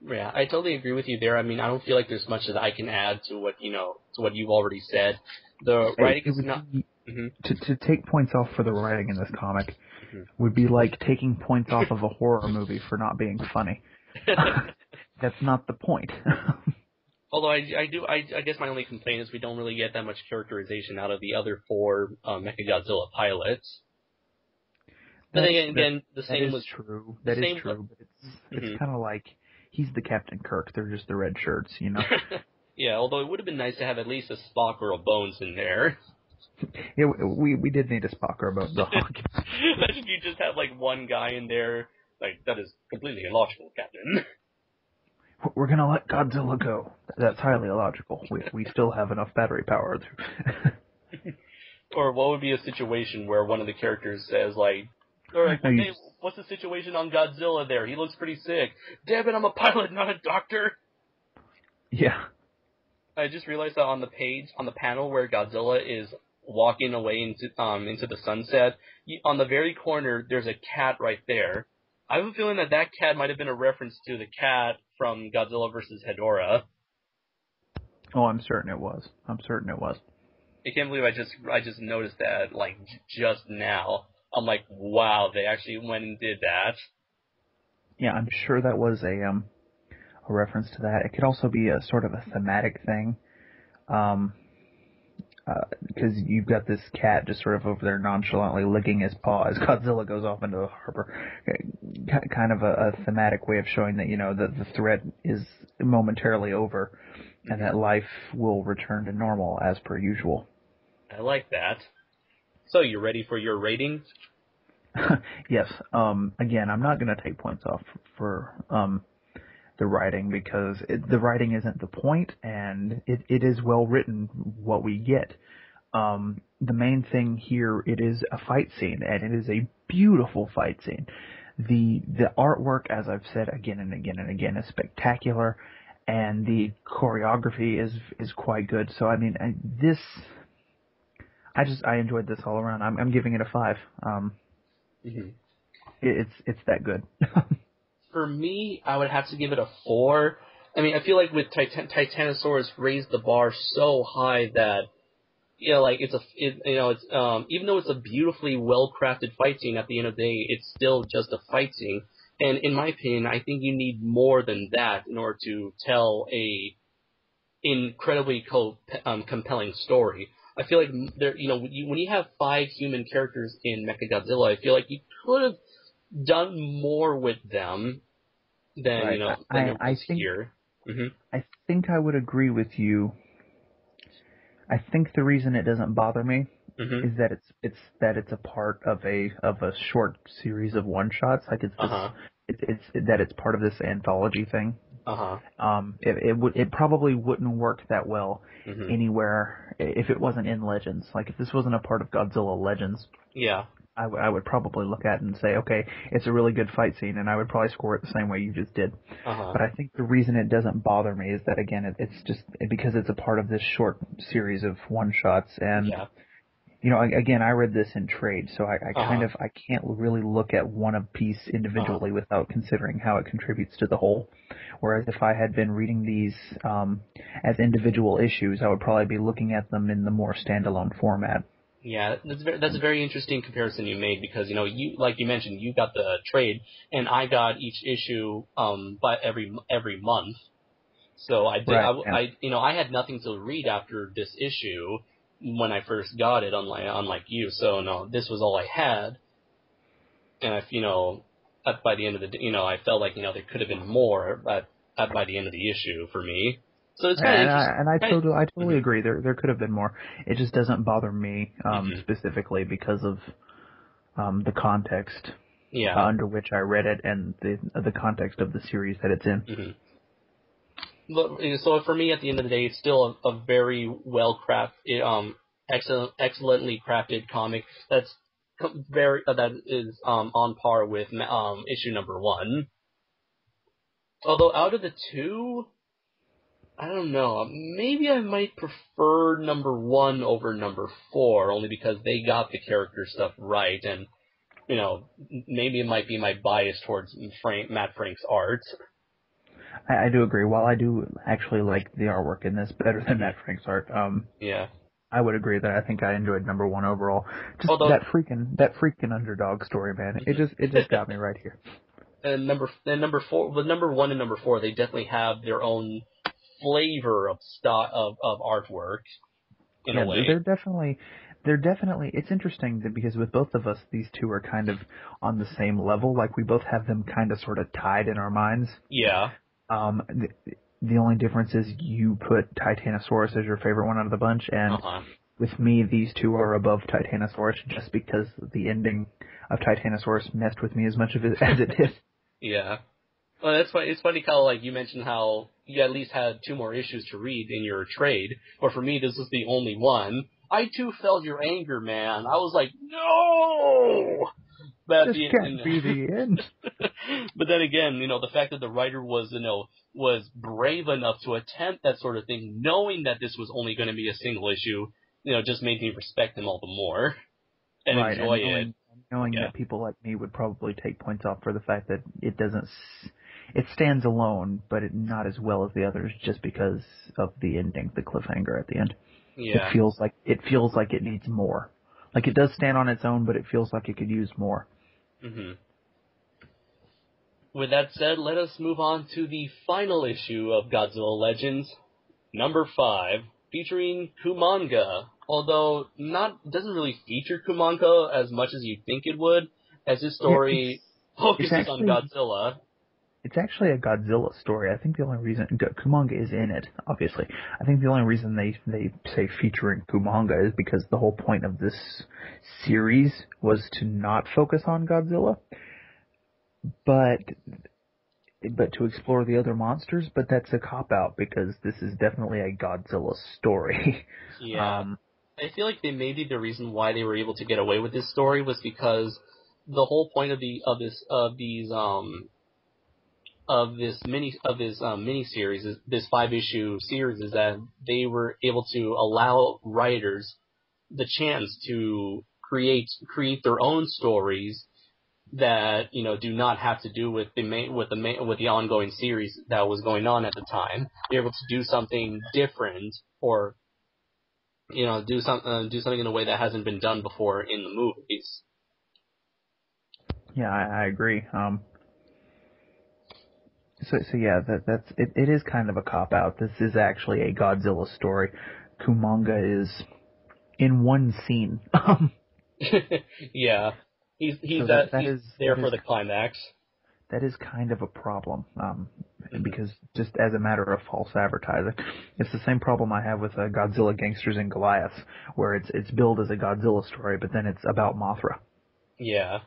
Yeah, I totally agree with you there. I mean, I don't feel like there's much that I can add to what, to what you've already said. The writing It is would not... be Hmm. to take points off for the writing in this comic Hmm. would be like taking points off of a horror movie for not being funny. That's not the point. Although I guess my only complaint is we don't really get that much characterization out of the other four Mechagodzilla pilots. But then That's again, the that same is was true. the That is same. true, but it's Mhm. kind of like he's the Captain Kirk. They're just the red shirts, you know. Yeah, although it would have been nice to have at least a Spock or a Bones in there. Yeah, we did need a Spock or a Bone Dog. Imagine you just have like one guy in there, like that is completely illogical, Captain. We're gonna let Godzilla go. That's highly illogical. We still have enough battery power. Or what would be a situation where one of the characters says like, or like, No, you hey, just what's the situation on Godzilla there? He looks pretty sick. Damn it, I'm a pilot, not a doctor. yeah. I just realized that on the page, on the panel where Godzilla is walking away into the sunset, on the very corner, there's a cat right there. I have a feeling that that cat might have been a reference to the cat from Godzilla vs. Hedorah. Oh, I'm certain it was. I'm certain it was. I can't believe I just noticed that like just now. I'm like, wow, they actually went and did that. Yeah, I'm sure that was a reference to that. It could also be a sort of a thematic thing. Um, because you've got this cat just sort of over there nonchalantly licking his paw as Godzilla goes off into the harbor. Kind of a thematic way of showing that, that the threat is momentarily over and Hmm. that life will return to normal as per usual. I like that. So you ready for your rating? Yes. Again, I'm not going to take points off for the writing because the writing isn't the point, and it is well written what we get. The main thing here, it is a fight scene, and it is a beautiful fight scene. The artwork, as I've said again and again and again, is spectacular, and the choreography is quite good. So I mean, I enjoyed this all around. I'm giving it a 5. Hmm. It's that good. For me, I would have to give it a 4. I mean, I feel like with Titanosaurus raised the bar so high that like it's even though it's a beautifully well crafted fight scene, at the end of the day, it's still just a fight scene. And in my opinion, I think you need more than that in order to tell a incredibly compelling story. I feel like there, when you have 5 human characters in Mechagodzilla, I feel like you could have done more with them than Right. than I there I was think here. Hmm. I think I would agree with you. I think the reason it doesn't bother me Mhm. is that it's a part of a short series of one shots. Like Uh huh. it's that it's part of this anthology thing. Uh huh. It probably wouldn't work that well Mhm. anywhere if it wasn't in Legends. Like if this wasn't a part of Godzilla Legends, Yeah. I would probably look at it and say, okay, it's a really good fight scene, and I would probably score it the same way you just did. Uh huh. But I think the reason it doesn't bother me is that again, it's just because it's a part of this short series of one shots, and Yeah. again, I read this in trade, so I Uh kind huh. of I can't really look at one of piece Uh huh. individually without considering how it contributes to the whole. Whereas if I had been reading these as individual issues, I would probably be looking at them in the more standalone format. Yeah, that's a very interesting comparison you made because you like you mentioned you got the trade and I got each issue by every month. So I did Right. Yeah. I had nothing to read after this issue when I first got it unlike you. So no, this was all I had, and if by the end of the I felt like there could have been more by the end of the issue for me. So it's kind of interesting. And I Kind totally of, agree. There could have been more. It just doesn't bother me hmm specifically because of the context Yeah. under which I read it and the context of the series that it's in. hmm So for me, at the end of the day, it's still a very well crafted, excellently crafted comic. That is on par with issue number one. Although out of the two, I don't know. Maybe I might prefer number one over number four, only because they got the character stuff right, and maybe it might be my bias towards Matt Frank's art. I do agree. While I do actually like the artwork in this better than hmm Matt Frank's art, Yeah. I would agree that I think I enjoyed number one overall. Just Although that freaking underdog story, man. It just got me right here. number four, with number one and number four, they definitely have their own flavor of artwork in a Yeah, way. they're definitely. It's interesting that because with both of us, these two are kind of on the same level. Like we both have them kind of sort of tied in our minds. Yeah. The only difference is you put Titanosaurus as your favorite one out of the bunch, Uh and huh. with me, these two are above Titanosaurus just because the ending of Titanosaurus messed with me as much as it did. Yeah. Well, that's why it's funny, Kyle. Like you mentioned how you at least had two more issues to read in your trade, but for me, this was the only one. I too felt your anger, man. I was like, no. But This the can't be the end. but then again, the fact that the writer was brave enough to attempt that sort of thing, knowing that this was only going to be a single issue, just made me respect him all the more and Right, enjoy and it. knowing Yeah. that people like me would probably take points off for the fact that it stands alone, but not as well as the others, just because of the ending, the cliffhanger at the end. It Yeah. feels like it needs more. Like it does stand on its own, but it feels like it could use more. hmm With that said, let us move on to the final issue of Godzilla Legends, number 5, featuring Kumanga. Although doesn't really feature Kumanga as much as you'd think it would, as his Yeah, story it's focuses on actually Godzilla. It's actually a Godzilla story. I think the only reason Kumanga is in it, obviously. I think the only reason they say featuring Kumanga is because the whole point of this series was to not focus on Godzilla, but to explore the other monsters. But that's a cop out because this is definitely a Godzilla story. Yeah. I feel like maybe the reason why they were able to get away with this story was because the whole point of this mini series, this 5 issue series, is that they were able to allow writers the chance to create their own stories that do not have to do with the ongoing series that was going on at the time. They're able to do something different, or do something in a way that hasn't been done before in the movies. Yeah, I agree. So yeah, that's it. It is kind of a cop out. This is actually a Godzilla story. Kumanga is in one scene. Yeah, So he's that there is for the climax. that is kind of a problem, because just as a matter of false advertising, it's the same problem I have with Godzilla Gangsters and Goliaths, where it's billed as a Godzilla story, but then it's about Mothra. Yeah.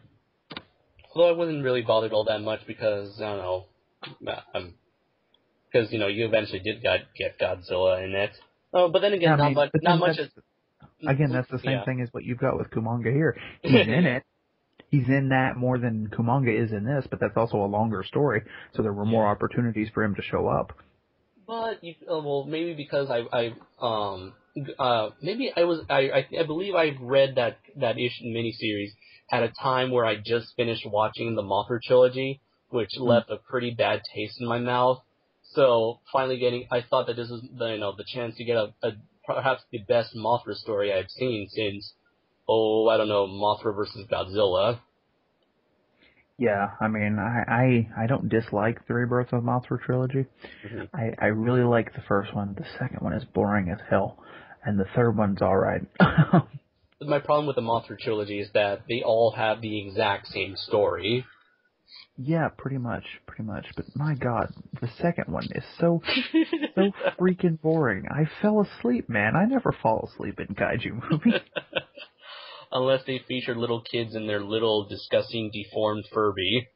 Although I wasn't really bothered all that much because, I don't know, because, you eventually did get Godzilla in it. Oh, but then again, Yeah, I mean, but not then much as... that's the same Yeah. thing as what you've got with Kumanga here. He's in Yeah. it. He's in that more than Kumanga is in this, but that's also a longer story, so there were more Yeah. opportunities for him to show up. But well, maybe because maybe I believe I read that issue miniseries at a time where I just finished watching the Mothra trilogy, which left a pretty bad taste in my mouth. So finally I thought that this was the chance to get a perhaps the best Mothra story I've seen since I don't know, Mothra versus Godzilla. Yeah, I mean, I don't dislike the Rebirth of Mothra trilogy. Mm-hmm. I really like the first one. The second one is boring as hell, and the third one's alright. My problem with the Mothra trilogy is that they all have the exact same story. Yeah, pretty much. But my God, the second one is so freaking boring. I fell asleep, man. I never fall asleep in kaiju movies. Unless they feature little kids in their little disgusting deformed Furby.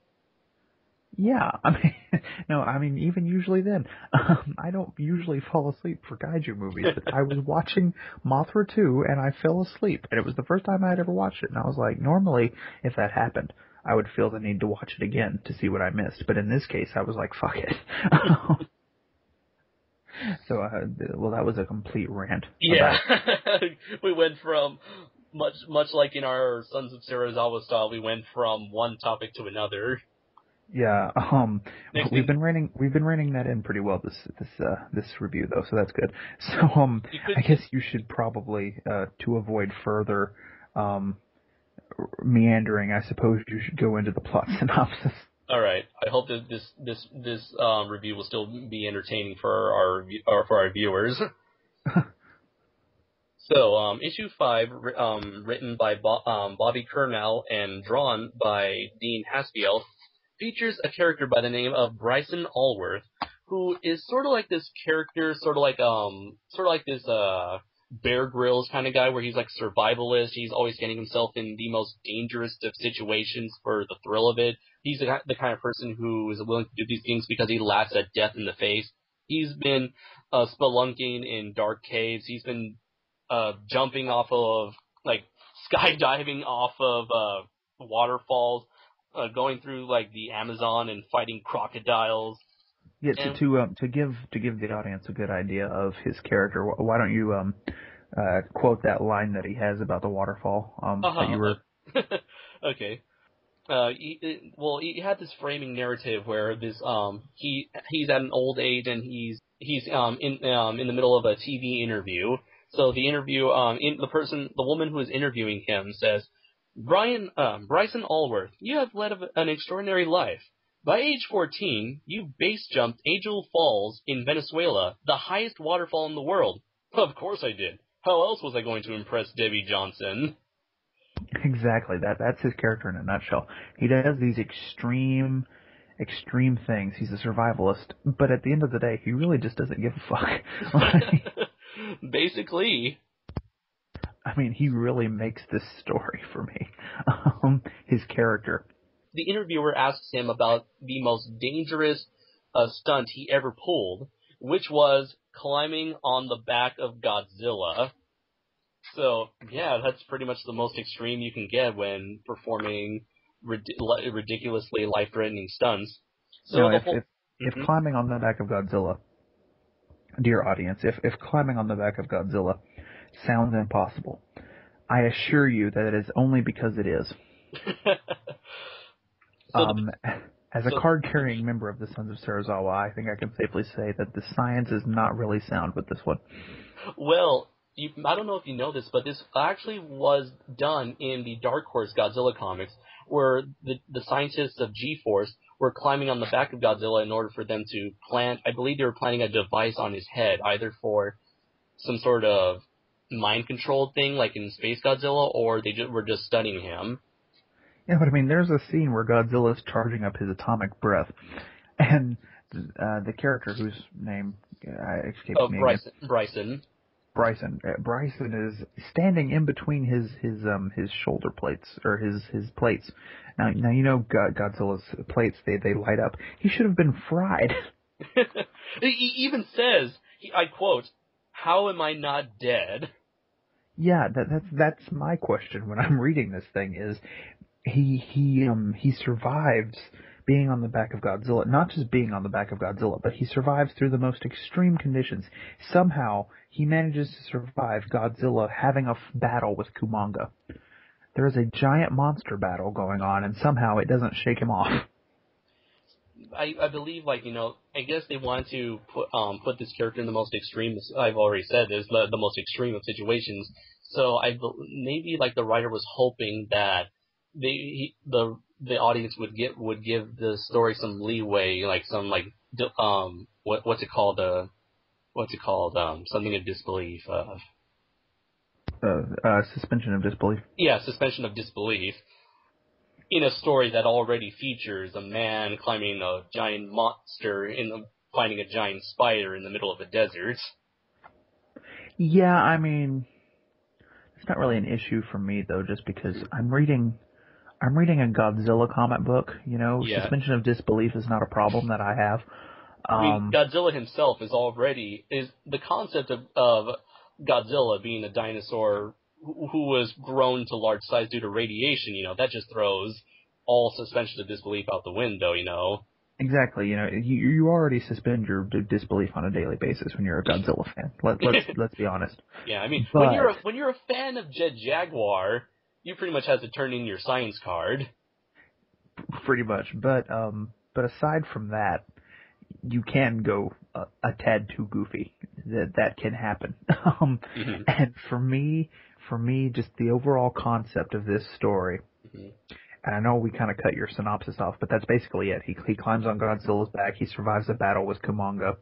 Yeah, I mean, even usually then, I don't usually fall asleep for kaiju movies, but I was watching Mothra 2 and I fell asleep, and it was the first time I had ever watched it, and I was like, normally, if that happened, I would feel the need to watch it again to see what I missed, but in this case, I was like, fuck it. So, well, that was a complete rant. Yeah. We went from, much like in our Sons of Sarazawa style, we went from one topic to another. Yeah, Next we've thing, been reining that in pretty well this review though, so that's good. So you could I guess you should probably to avoid further meandering, I suppose you should go into the plot synopsis. All right. I hope that this review will still be entertaining for our viewers. So, issue 5, written by Bobby Kernell and drawn by Dean Haspiel, features a character by the name of Bryson Allworth, who is sort of like this character, sort of like this Bear Grylls kind of guy, where he's like survivalist. He's always getting himself in the most dangerous of situations for the thrill of it. He's the kind of person who is willing to do these things because he laughs at death in the face. He's been spelunking in dark caves. He's been jumping off of, like, skydiving off of waterfalls, going through, like, the Amazon and fighting crocodiles. Yeah, And to give the audience a good idea of his character, why don't you quote that line that he has about the waterfall that you were. Okay. He had this framing narrative where he's at an old age and he's in the middle of a TV interview. So the interview, the woman who is interviewing him says, Bryson Allworth, you have led an extraordinary life. By age 14, you base jumped Angel Falls in Venezuela, the highest waterfall in the world. Of course I did. How else was I going to impress Debbie Johnson? Exactly. That's his character in a nutshell. He does these extreme things. He's a survivalist, but at the end of the day, he really just doesn't give a fuck. Basically. I mean, he really makes this story for me. His character. The interviewer asks him about the most dangerous stunt he ever pulled, which was climbing on the back of Godzilla. So, yeah, that's pretty much the most extreme you can get when performing ridiculously life-threatening stunts. So if climbing on the back of Godzilla, dear audience, if climbing on the back of Godzilla sounds impossible, I assure you that it is only because it is. As a card-carrying member of the Sons of Sarazawa, I think I can safely say that the science is not really sound with this one. Well, I don't know if you know this, but this actually was done in the Dark Horse Godzilla comics, where the scientists of G-Force were climbing on the back of Godzilla in order for them to plant, I believe they were planting a device on his head, either for some sort of mind-controlled thing, like in Space Godzilla, or they were just studying him. Yeah, but I mean, there's a scene where Godzilla's charging up his atomic breath, and the character whose name escapes Oh, me again, Bryson. Bryson. Bryson is standing in between his shoulder plates or his plates. Now you know Godzilla's plates they light up. He should have been fried. He even says, I quote, "How am I not dead?" Yeah, that's my question when I'm reading this thing is he survives being on the back of Godzilla, not just being on the back of Godzilla, but he survives through the most extreme conditions. Somehow he manages to survive Godzilla having a battle with Kumanga. There is a giant monster battle going on, and somehow it doesn't shake him off. I believe, like, I guess they wanted to put this character in the most extreme. I've already said this, the most extreme of situations. So maybe like the writer was hoping that the audience would give the story some leeway, like some like what's it called something of disbelief. Suspension of disbelief. Yeah, suspension of disbelief. In a story that already features a man climbing a giant monster finding a giant spider in the middle of a desert. Yeah, I mean, it's not really an issue for me though, just because I'm reading a Godzilla comic book. Yeah. Suspension of disbelief is not a problem that I have. I mean, Godzilla himself is the concept of Godzilla being a dinosaur who was grown to large size due to radiation, that just throws all suspension of disbelief out the window. Exactly. You already suspend your disbelief on a daily basis when you're a Godzilla fan. Let's be honest. Yeah, I mean, But when you're a fan of Jet Jaguar, you pretty much have to turn in your science card. pretty much. But aside from that, you can go a tad too goofy. That can happen. Mm-hmm. And for me, just the overall concept of this story. Mm-hmm. And I know we kind of cut your synopsis off, but that's basically it. He climbs on Godzilla's back. He survives a battle with Kumanga.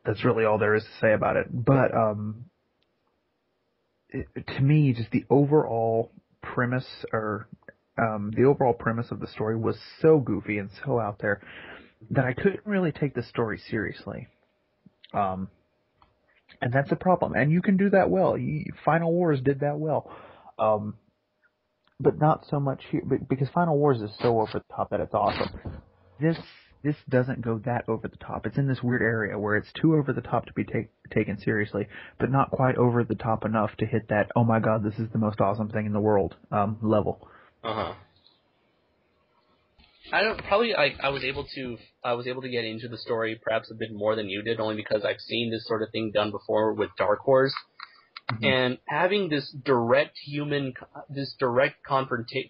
That's really all there is to say about it. But to me, just the overall premise of the story was so goofy and so out there that I couldn't really take the story seriously. And that's a problem. And you can do that well. Final Wars did that well. But not so much here, because Final Wars is so over the top that it's awesome. This doesn't go that over the top. It's in this weird area where it's too over the top to be taken seriously, but not quite over the top enough to hit that, oh my god, this is the most awesome thing in the world level. Uh-huh. I was able to get into the story perhaps a bit more than you did, only because I've seen this sort of thing done before with Dark Horse. Mm-hmm. And having this direct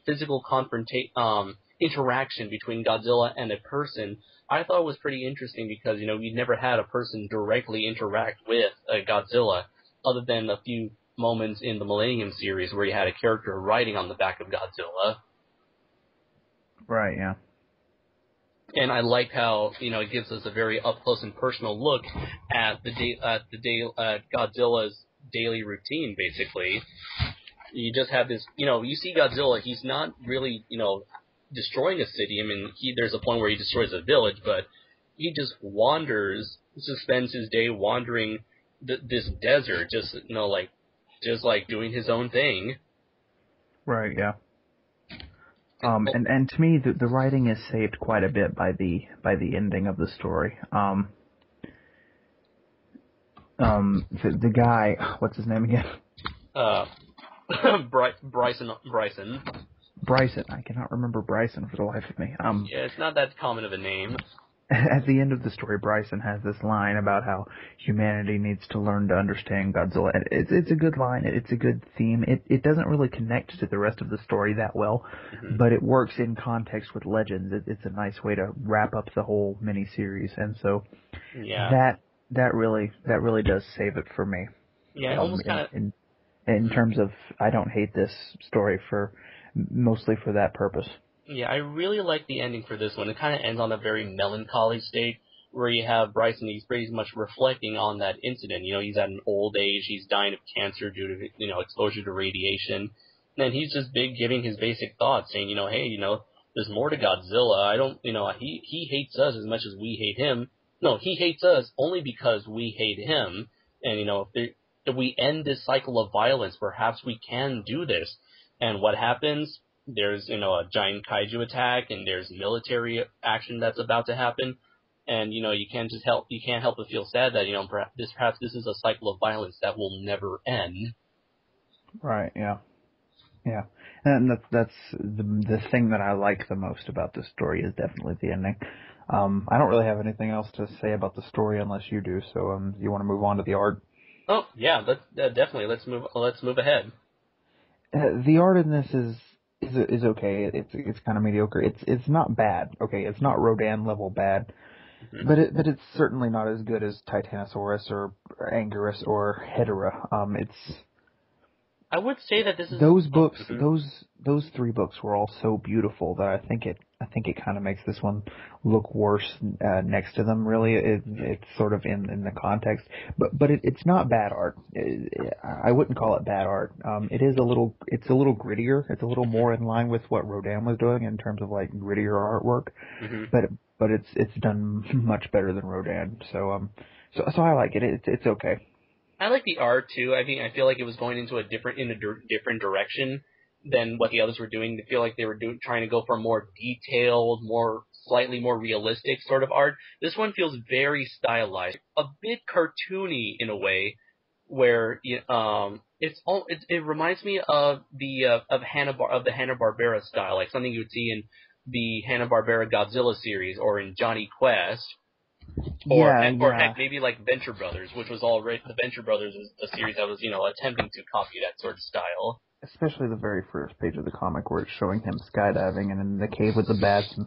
physical interaction between Godzilla and a person, I thought was pretty interesting because, we never had a person directly interact with a Godzilla other than a few moments in the Millennium series where you had a character riding on the back of Godzilla. Right, yeah. And I like how, it gives us a very up close and personal look at Godzilla's daily routine, basically. You just have this, you see Godzilla, he's not really, destroying a city. I mean, there's a point where he destroys a village, but he just spends his day wandering this desert, just doing his own thing. Right, yeah. And to me, the writing is saved quite a bit by the ending of the story. The guy, what's his name again? Bryson. Bryson. I cannot remember Bryson for the life of me. Yeah, it's not that common of a name. At the end of the story, Bryson has this line about how humanity needs to learn to understand Godzilla. And it's a good line. It's a good theme. It doesn't really connect to the rest of the story that well, mm-hmm. but it works in context with Legends. It's a nice way to wrap up the whole miniseries, and so that really does save it for me. Yeah, almost kind of in terms of I don't hate this story mostly for that purpose. Yeah, I really like the ending for this one. It kind of ends on a very melancholy state where you have Bryson, he's pretty much reflecting on that incident. He's at an old age, he's dying of cancer due to, exposure to radiation. And he's just giving his basic thoughts, saying, hey, there's more to Godzilla. I don't, he hates us as much as we hate him. No, he hates us only because we hate him. And, if we end this cycle of violence, perhaps we can do this. And what happens? There's, a giant kaiju attack, and there's military action that's about to happen. And, you can't help but feel sad that, perhaps this is a cycle of violence that will never end. Right, yeah. Yeah. And that's the thing that I like the most about this story is definitely the ending. I don't really have anything else to say about the story unless you do, so you want to move on to the art? Oh, yeah, definitely. Let's move ahead. The art in this is okay. It's kind of mediocre. It's not bad. Okay, it's not Rodan level bad, but it's certainly not as good as Titanosaurus or Anguirus or Hedera. I would say that this is those books. Those three books were all so beautiful that I think it kind of makes this one look worse next to them. Really, it's sort of in the context, but it's not bad art. I wouldn't call it bad art. It's a little grittier. It's a little more in line with what Rodan was doing in terms of like grittier artwork. But it's done much better than Rodan. So I like it. It's okay. I like the art too. I feel like it was going into a different direction than what the others were doing. I feel like they were trying to go for a more detailed, slightly more realistic sort of art. This one feels very stylized, a bit cartoony in a way, where it reminds me of the Hanna-Barbera style, like something you would see in the Hanna-Barbera Godzilla series or in Johnny Quest. Or heck, maybe like Venture Brothers, which was already the Venture Brothers is a series that was attempting to copy that sort of style. Especially the very first page of the comic where it's showing him skydiving and in the cave with the bats and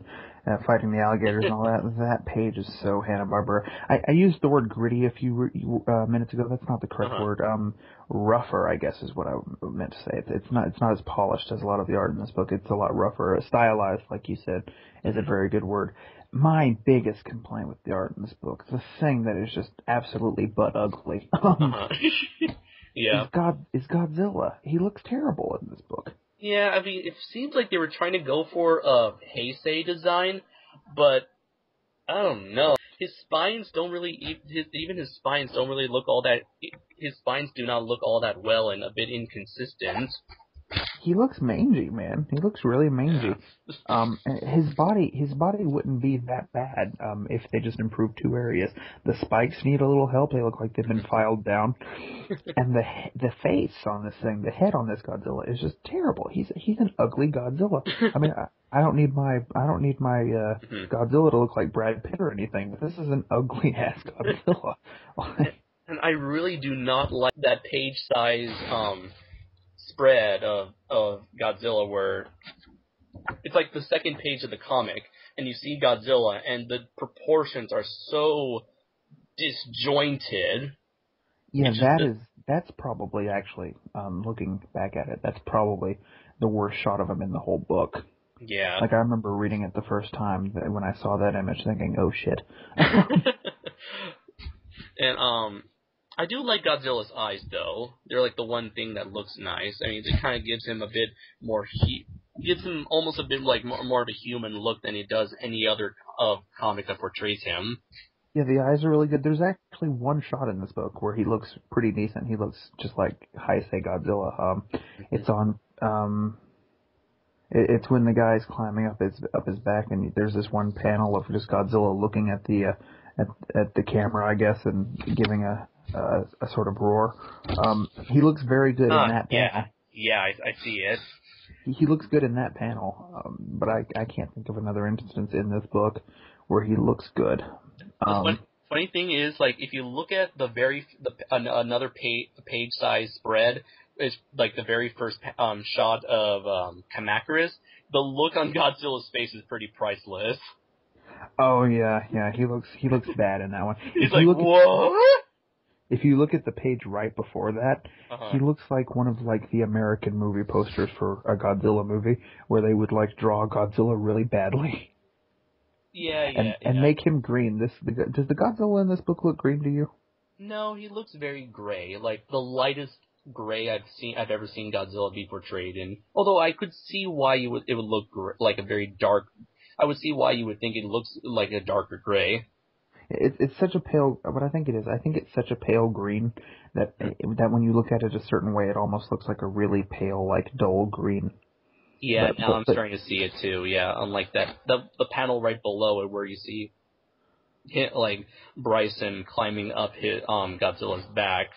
fighting the alligators and all that. That page is so Hanna-Barbera. I used the word gritty a few minutes ago. That's not the correct word. Rougher, I guess, is what I meant to say. It's not as polished as a lot of the art in this book. It's a lot rougher. Stylized, like you said, is a very good word. My biggest complaint with the art in this book, the thing that is just absolutely butt ugly, yeah, is Godzilla. He looks terrible in this book. Yeah, it seems like they were trying to go for a Heisei design, but I don't know. His spines don't really, his spines don't really look all that. His spines do not look all that well and a bit inconsistent. He looks mangy, man. He looks really mangy. Yeah. His body wouldn't be that bad if they just improved two areas. The spikes need a little help. They look like they've been filed down, and the face on this thing, the head on this Godzilla is just terrible. He's an ugly Godzilla. I mean, I don't need my Godzilla to look like Brad Pitt or anything, but this is an ugly ass Godzilla. And I really do not like that page size spread of Godzilla where it's like the second page of the comic and you see Godzilla and the proportions are so disjointed. Yeah, that's probably actually, looking back at it, that's probably the worst shot of him in the whole book. Yeah. Like I remember reading it the first time when I saw that image thinking, oh shit. And I do like Godzilla's eyes, though. They're like the one thing that looks nice. I mean, it kind of gives him a bit more gives him almost a bit like more of a human look than it does any other comic that portrays him. Yeah, the eyes are really good. There's actually one shot in this book where he looks pretty decent. He looks just like Heisei Godzilla. It's on. It's when the guy's climbing up his back, and there's this one panel of just Godzilla looking at the camera, I guess, and giving a sort of roar. He looks very good in that panel. Yeah, I see it. He looks good in that panel, but I can't think of another instance in this book where he looks good. Funny thing is, like, if you look at another page size spread, is like the very first shot of Kamacuras, the look on Godzilla's face is pretty priceless. Oh yeah, he looks bad in that one. He's like, what? If you look at the page right before that, he looks like one of like the American movie posters for a Godzilla movie, where they would like draw Godzilla really badly. And make him green. Does the Godzilla in this book look green to you? No, he looks very gray, like the lightest gray I've ever seen Godzilla be portrayed in. Although I could see why it would look like a very dark. I would see why you would think it looks like a darker gray. It's such a pale. What I think it is, I think it's such a pale green that when you look at it a certain way, it almost looks like a really pale, like dull green. Yeah, But now I'm starting to see it too. Yeah, unlike that, the panel right below it where you see like Bryson climbing up his Godzilla's back.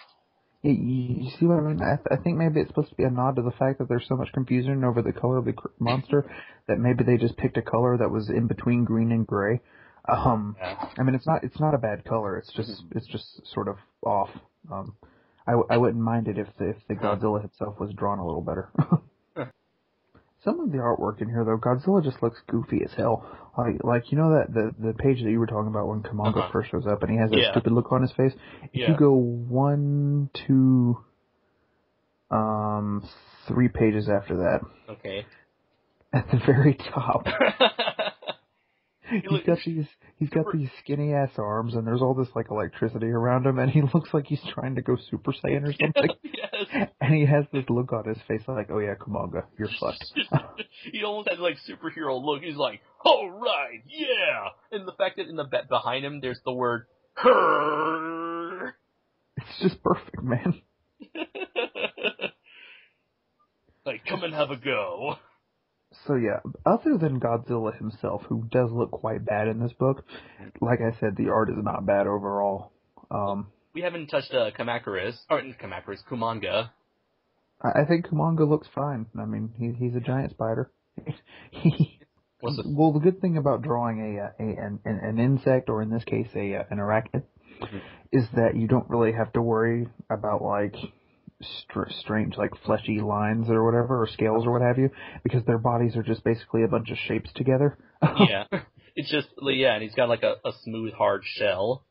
you see what I mean? I think maybe it's supposed to be a nod to the fact that there's so much confusion over the color of the monster that maybe they just picked a color that was in between green and gray. Yeah. I mean, it's not a bad color. It's just sort of off. I wouldn't mind it if the Godzilla itself was drawn a little better. Some of the artwork in here, though, Godzilla just looks goofy as hell. Like you know that the page that you were talking about when Kumonga first shows up and he has that stupid look on his face. If you go 1, 2, 3 pages after that, okay, at the very top, he's got these skinny ass arms and there's all this like electricity around him and he looks like he's trying to go Super Saiyan or something. Yes. And he has this look on his face like, oh yeah, Kumonga, you're fucked. He almost has like superhero look. He's like, all right, yeah. And the fact that in the behind him there's the word "her." It's just perfect, man. Like, come and have a go. So yeah, other than Godzilla himself, who does look quite bad in this book, like I said, the art is not bad overall. We haven't touched Kumanga. I think Kumonga looks fine. I mean, he's a giant spider. Well, the good thing about drawing an insect, or in this case, an arachnid, is that you don't really have to worry about like strange like fleshy lines or whatever, or scales or what have you, because their bodies are just basically a bunch of shapes together. Yeah, it's just and he's got like a smooth, hard shell.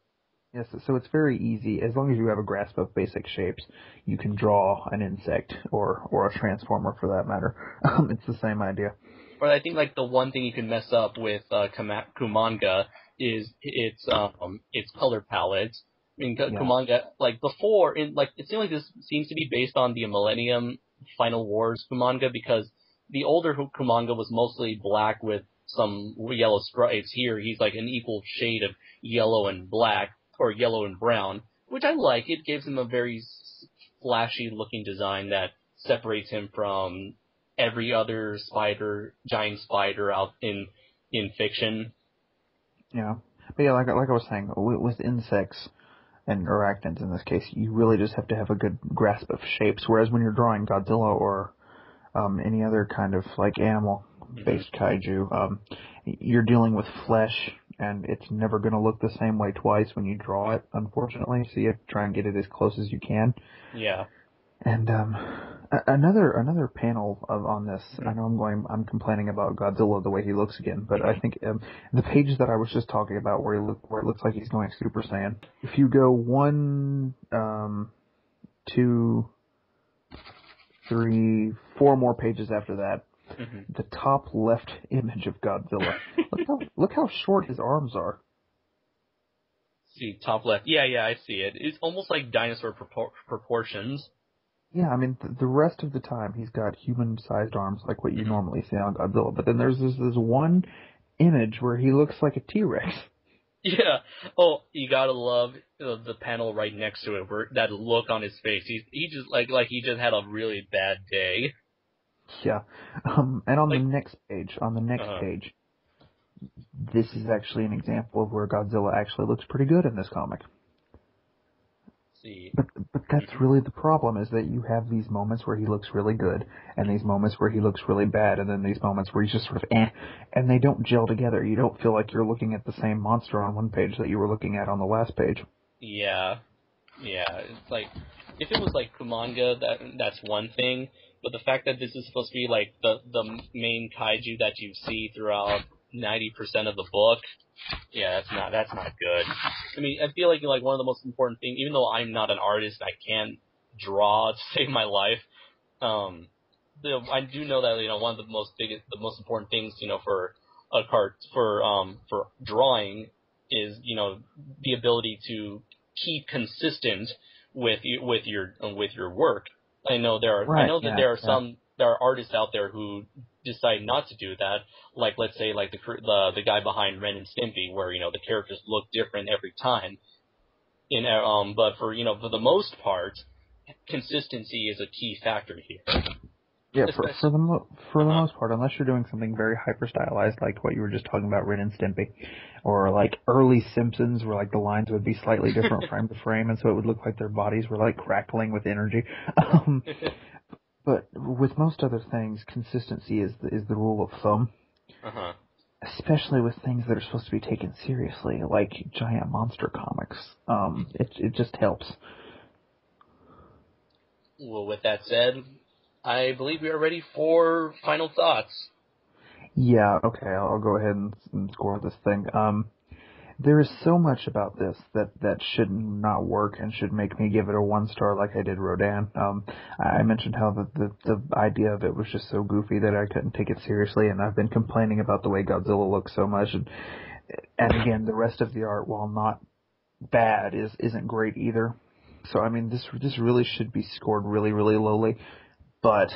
Yes, so it's very easy. As long as you have a grasp of basic shapes, you can draw an insect or a transformer for that matter. It's the same idea. But I think like the one thing you can mess up with Kumanga is its color palette. I mean, Kumanga, like before, it seems like this seems to be based on the Millennium Final Wars Kumanga, because the older Kumanga was mostly black with some yellow stripes. Here, he's like an equal shade of yellow and black, or yellow and brown, which I like. It gives him a very flashy looking design that separates him from every other giant spider out in fiction. Yeah. But yeah, like I was saying, with insects and arachnids in this case, you really just have to have a good grasp of shapes, whereas when you're drawing Godzilla or any other kind of like animal-based kaiju, you're dealing with flesh, and it's never going to look the same way twice when you draw it, unfortunately, so you have to try and get it as close as you can. Yeah. And another panel on this, I know I'm complaining about Godzilla the way he looks again, but I think the page that I was just talking about where it looks like he's going Super Saiyan, if you go 1, 2, 3, 4 more pages after that, the top left image of Godzilla, look how short his arms are. See, top left. Yeah, I see it. It's almost like dinosaur proportions. Yeah, I mean, the rest of the time he's got human-sized arms like what you normally see on Godzilla, but then there's this one image where he looks like a T-Rex. Yeah. Oh, you gotta love the panel right next to it, where that look on his face. He just like he just had a really bad day. Yeah. And on the next page, this is actually an example of where Godzilla actually looks pretty good in this comic. See. But that's really the problem, is that you have these moments where he looks really good, and these moments where he looks really bad, and then these moments where he's just sort of and they don't gel together. You don't feel like you're looking at the same monster on one page that you were looking at on the last page. Yeah. It's like, if it was like Kumanga, that's one thing, but the fact that this is supposed to be like the main kaiju that you see throughout 90% of the book, yeah, that's not good. I mean, I feel like one of the most important things, even though I'm not an artist, I can't draw to save my life. I do know that one of the most important things for for drawing is the ability to keep consistent with your work. I know Right. there are Yeah. there are artists out there who decide not to do that. Like, let's say, like the guy behind Ren and Stimpy, where the characters look different every time. But for the most part, consistency is a key factor here. Yeah, Especially, for the uh-huh. most part, unless you're doing something very hyper stylized, like what you were just talking about, Ren and Stimpy, or like early Simpsons, where like the lines would be slightly different frame to frame, and so it would look like their bodies were like crackling with energy. Um, but with most other things, consistency is the rule of thumb, Uh-huh. especially with things that are supposed to be taken seriously, like giant monster comics. It just helps. Well, with that said, I believe we are ready for final thoughts. Yeah, okay, I'll go ahead and score this thing. There is so much about this that should not work and should make me give it a 1 star like I did Rodan. I mentioned how the idea of it was just so goofy that I couldn't take it seriously, and I've been complaining about the way Godzilla looks so much. And again, the rest of the art, while not bad, isn't great either. So I mean, this really should be scored really, really lowly. But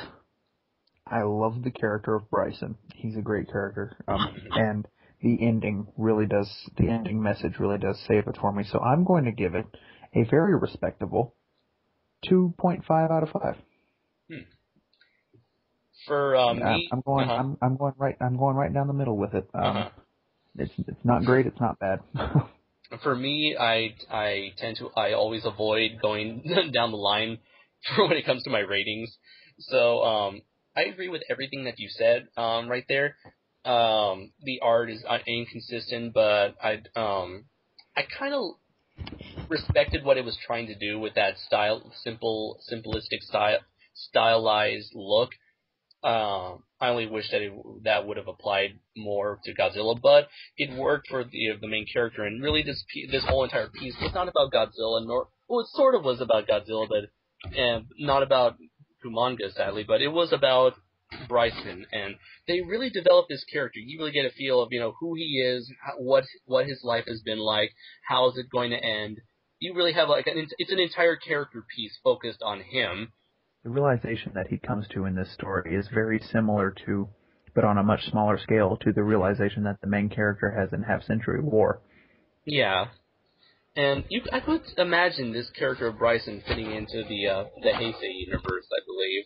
I love the character of Bryson. He's a great character. And the the ending message really does save it for me. So I'm going to give it a very respectable 2.5 out of 5. Hmm. For me, uh-huh, I'm going right down the middle with it. uh-huh. It's not great, it's not bad. For me, I always avoid going down the line for when it comes to my ratings. So I agree with everything that you said right there. The art is inconsistent, but I kind of respected what it was trying to do with that simplistic stylized look. I only wish that that would have applied more to Godzilla, but it worked for the main character. And really, this whole entire piece was not about Godzilla, nor well, it sort of was about Godzilla, but not about Kumanga, sadly. But it was about Bryson, and they really developed this character. You really get a feel of who he is, what his life has been like, how is it going to end. You really have it's an entire character piece focused on him. The realization that he comes to in this story is very similar to, but on a much smaller scale, to the realization that the main character has in Half Century War. Yeah. And I could imagine this character of Bryson fitting into the Heisei universe, I believe.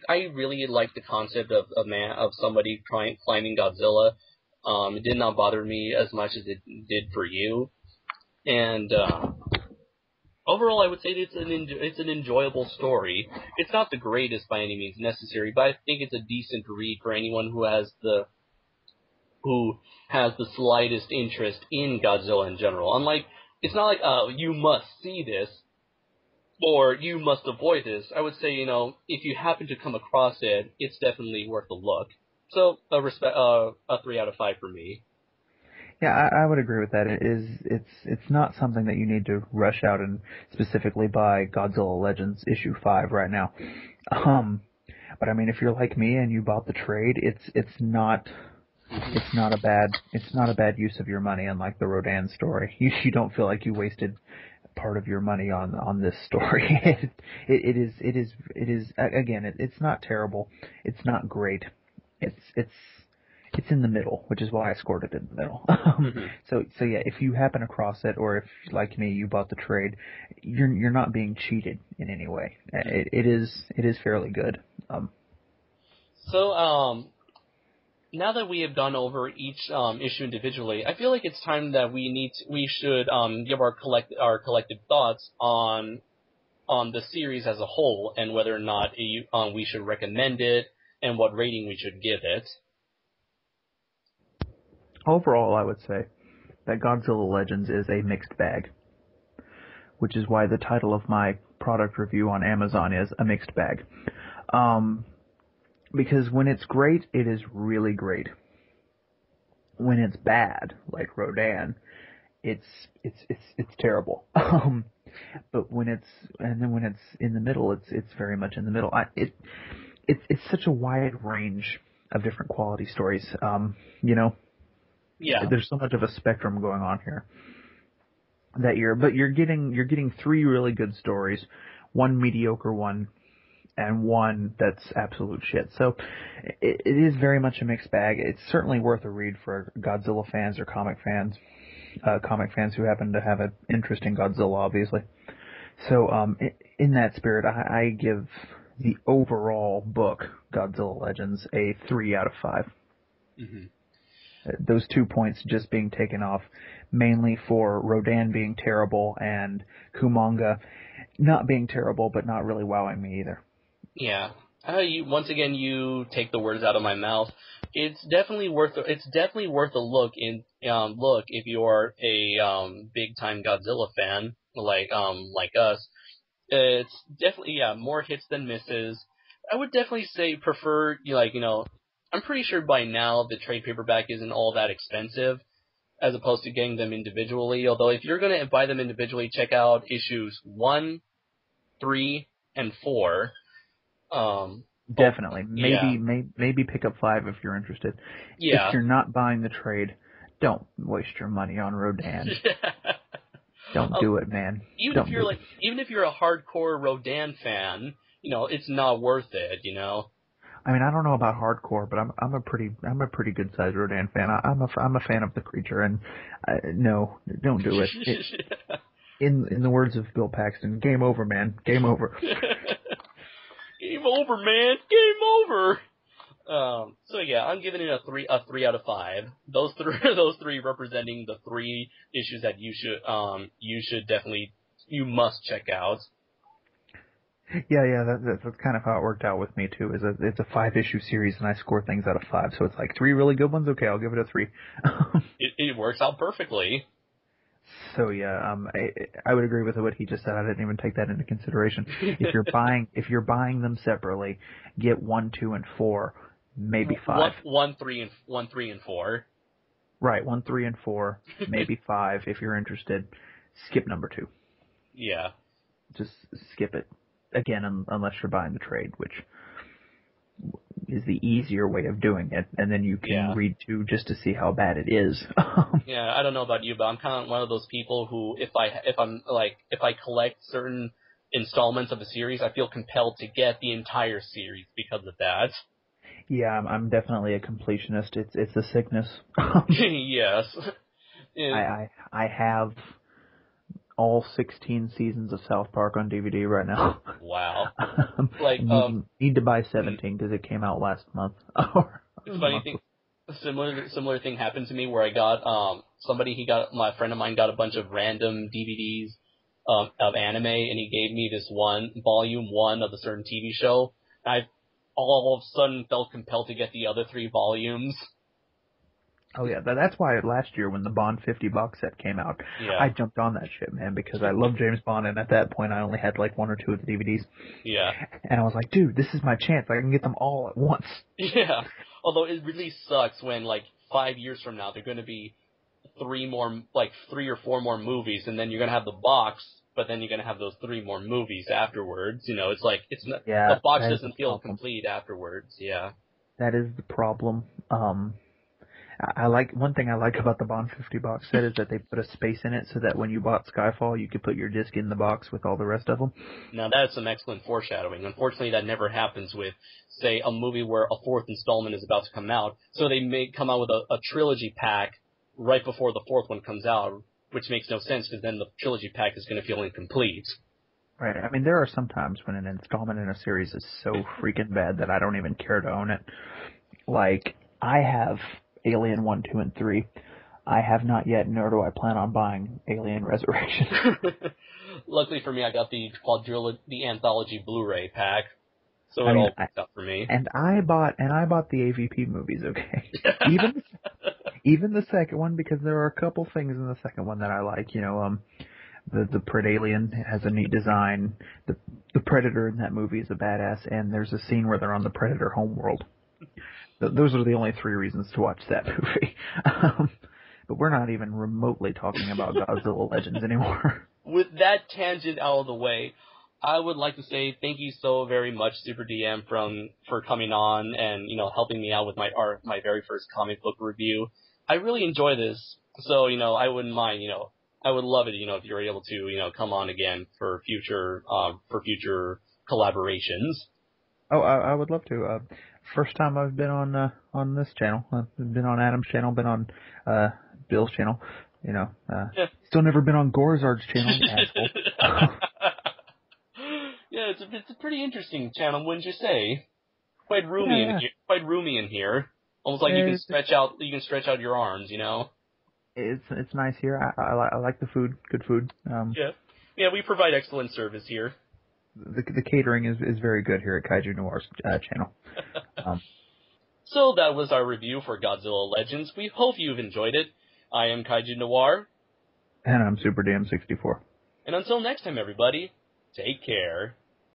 I really liked the concept of somebody climbing Godzilla. It did not bother me as much as it did for you. And overall, I would say it's an enjoyable story. It's not the greatest by any means necessary, but I think it's a decent read for anyone who has the slightest interest in Godzilla in general. Unlike, it's not like, you must see this, or you must avoid this. I would say, if you happen to come across it, it's definitely worth a look. So, a 3 out of 5 for me. Yeah, I would agree with that. It's not something that you need to rush out and specifically buy Godzilla Legends issue 5 right now. Um, but I mean, if you're like me and you bought the trade, it's not a bad use of your money. Unlike the Rodan story, you don't feel like you wasted part of your money on this story. It is again. It's not terrible. It's not great. It's in the middle, which is why I scored it in the middle. Mm-hmm. So yeah, if you happen across it, or if like me, you bought the trade, you're not being cheated in any way. It is fairly good. So, now that we have gone over each issue individually, I feel like it's time that we should give our collective thoughts on the series as a whole and whether or not we should recommend it and what rating we should give it. Overall, I would say that Godzilla Legends is a mixed bag, which is why the title of my product review on Amazon is a mixed bag. Because when it's great, it is really great. When it's bad, like Rodan, it's terrible. But when it's in the middle, it's very much in the middle. It's such a wide range of different quality stories. Yeah. There's so much of a spectrum going on here. but you're getting three really good stories, one mediocre one, and one that's absolute shit. So it is very much a mixed bag. It's certainly worth a read for Godzilla fans or comic fans who happen to have an interest in Godzilla, obviously. So in that spirit, I give the overall book, Godzilla Legends, a 3 out of 5. Mm-hmm. Those 2 points just being taken off mainly for Rodan being terrible and Kumanga not being terrible, but not really wowing me either. Yeah. Once again, you take the words out of my mouth. It's definitely worth a look if you're a big time Godzilla fan like us. It's definitely more hits than misses. I would definitely say prefer I'm pretty sure by now the trade paperback isn't all that expensive as opposed to getting them individually. Although if you're gonna buy them individually, check out issues 1, 3, and 4. Definitely. Yeah. Maybe pick up 5 if you're interested. Yeah. If you're not buying the trade, don't waste your money on Rodan. Don't do it, man. Even if you're a hardcore Rodan fan, it's not worth it, I mean, I don't know about hardcore, but I'm a pretty good sized Rodan fan. I'm a fan of the creature, and no, don't do it. In the words of Bill Paxton, game over, man. Game over. Game over, man. Game over. So yeah, I'm giving it a 3 out of 5. Those three representing the 3 issues that you must check out. Yeah, that's kind of how it worked out with me too. It's a 5-issue series, and I score things out of 5, so it's like 3 really good ones. Okay, I'll give it a 3. It works out perfectly. So yeah, I would agree with what he just said. I didn't even take that into consideration. If you're buying them separately, get 1, 2, and 4, maybe 5. 1, 3, and 4. Right, 1, 3, and 4, maybe 5 if you're interested. Skip number 2. Yeah. Just skip it. Again, unless you're buying the trade, which is the easier way of doing it, and then you can read 2 just to see how bad it is. Yeah, I don't know about you, but I'm kind of one of those people who, if I collect certain installments of a series, I feel compelled to get the entire series because of that. Yeah, I'm definitely a completionist. It's a sickness. Yes. I have all 16 seasons of South Park on DVD right now. Wow. Need to buy 17 because it came out last month. Funny thing, a similar thing happened to me where I got my friend of mine got a bunch of random DVDs of anime, and he gave me this volume 1 of a certain TV show. And I all of a sudden felt compelled to get the other 3 volumes. Oh yeah, that's why last year when the Bond 50 box set came out, I jumped on that shit, man, because I love James Bond, and at that point I only had like 1 or 2 of the DVDs. Yeah. And I was like, dude, this is my chance. I can get them all at once. Yeah. Although it really sucks when 5 years from now they're going to be 3 or 4 more movies, and then you're going to have the box, but then you're going to have those 3 more movies afterwards. It's not, the box doesn't feel complete afterwards. Yeah. That is the problem. One thing I like about the Bond 50 box set is that they put a space in it so that when you bought Skyfall, you could put your disc in the box with all the rest of them. Now that's some excellent foreshadowing. Unfortunately, that never happens with, say, a movie where a 4th installment is about to come out. So they may come out with a trilogy pack right before the 4th one comes out, which makes no sense because then the trilogy pack is going to feel incomplete. Right. I mean, there are some times when an installment in a series is so freaking bad that I don't even care to own it. Like, I have Alien 1, 2, and 3. I have not yet, nor do I plan on buying Alien Resurrection. Luckily for me, I got the anthology Blu-ray pack, so it all worked out for me. And I bought the AVP movies, okay? even the second one, because there are a couple things in the second one that I like. The Pred Alien has a neat design. The Predator in that movie is a badass, and there's a scene where they're on the Predator homeworld. Those are the only 3 reasons to watch that movie. But we're not even remotely talking about Godzilla Legends anymore. With that tangent out of the way, I would like to say thank you so very much, Super DM, for coming on and helping me out with my very first comic book review. I really enjoy this, so I wouldn't mind I would love it, if you're able to, come on again for future collaborations. Oh, I would love to. First time I've been on this channel. I've been on Adam's channel, been on Bill's channel. Yeah. Still never been on Gorzard's channel. Asshole. Yeah, it's a pretty interesting channel, wouldn't you say? Quite roomy Yeah. quite roomy in here. Almost like you can stretch out your arms, It's nice here. I like the food. Good food. Yeah, we provide excellent service here. The catering is very good here at Kaiju Noir's channel. So that was our review for Godzilla Legends. We hope you've enjoyed it. I am Kaiju Noir. And I'm Super Damn 64. And until next time, everybody, take care.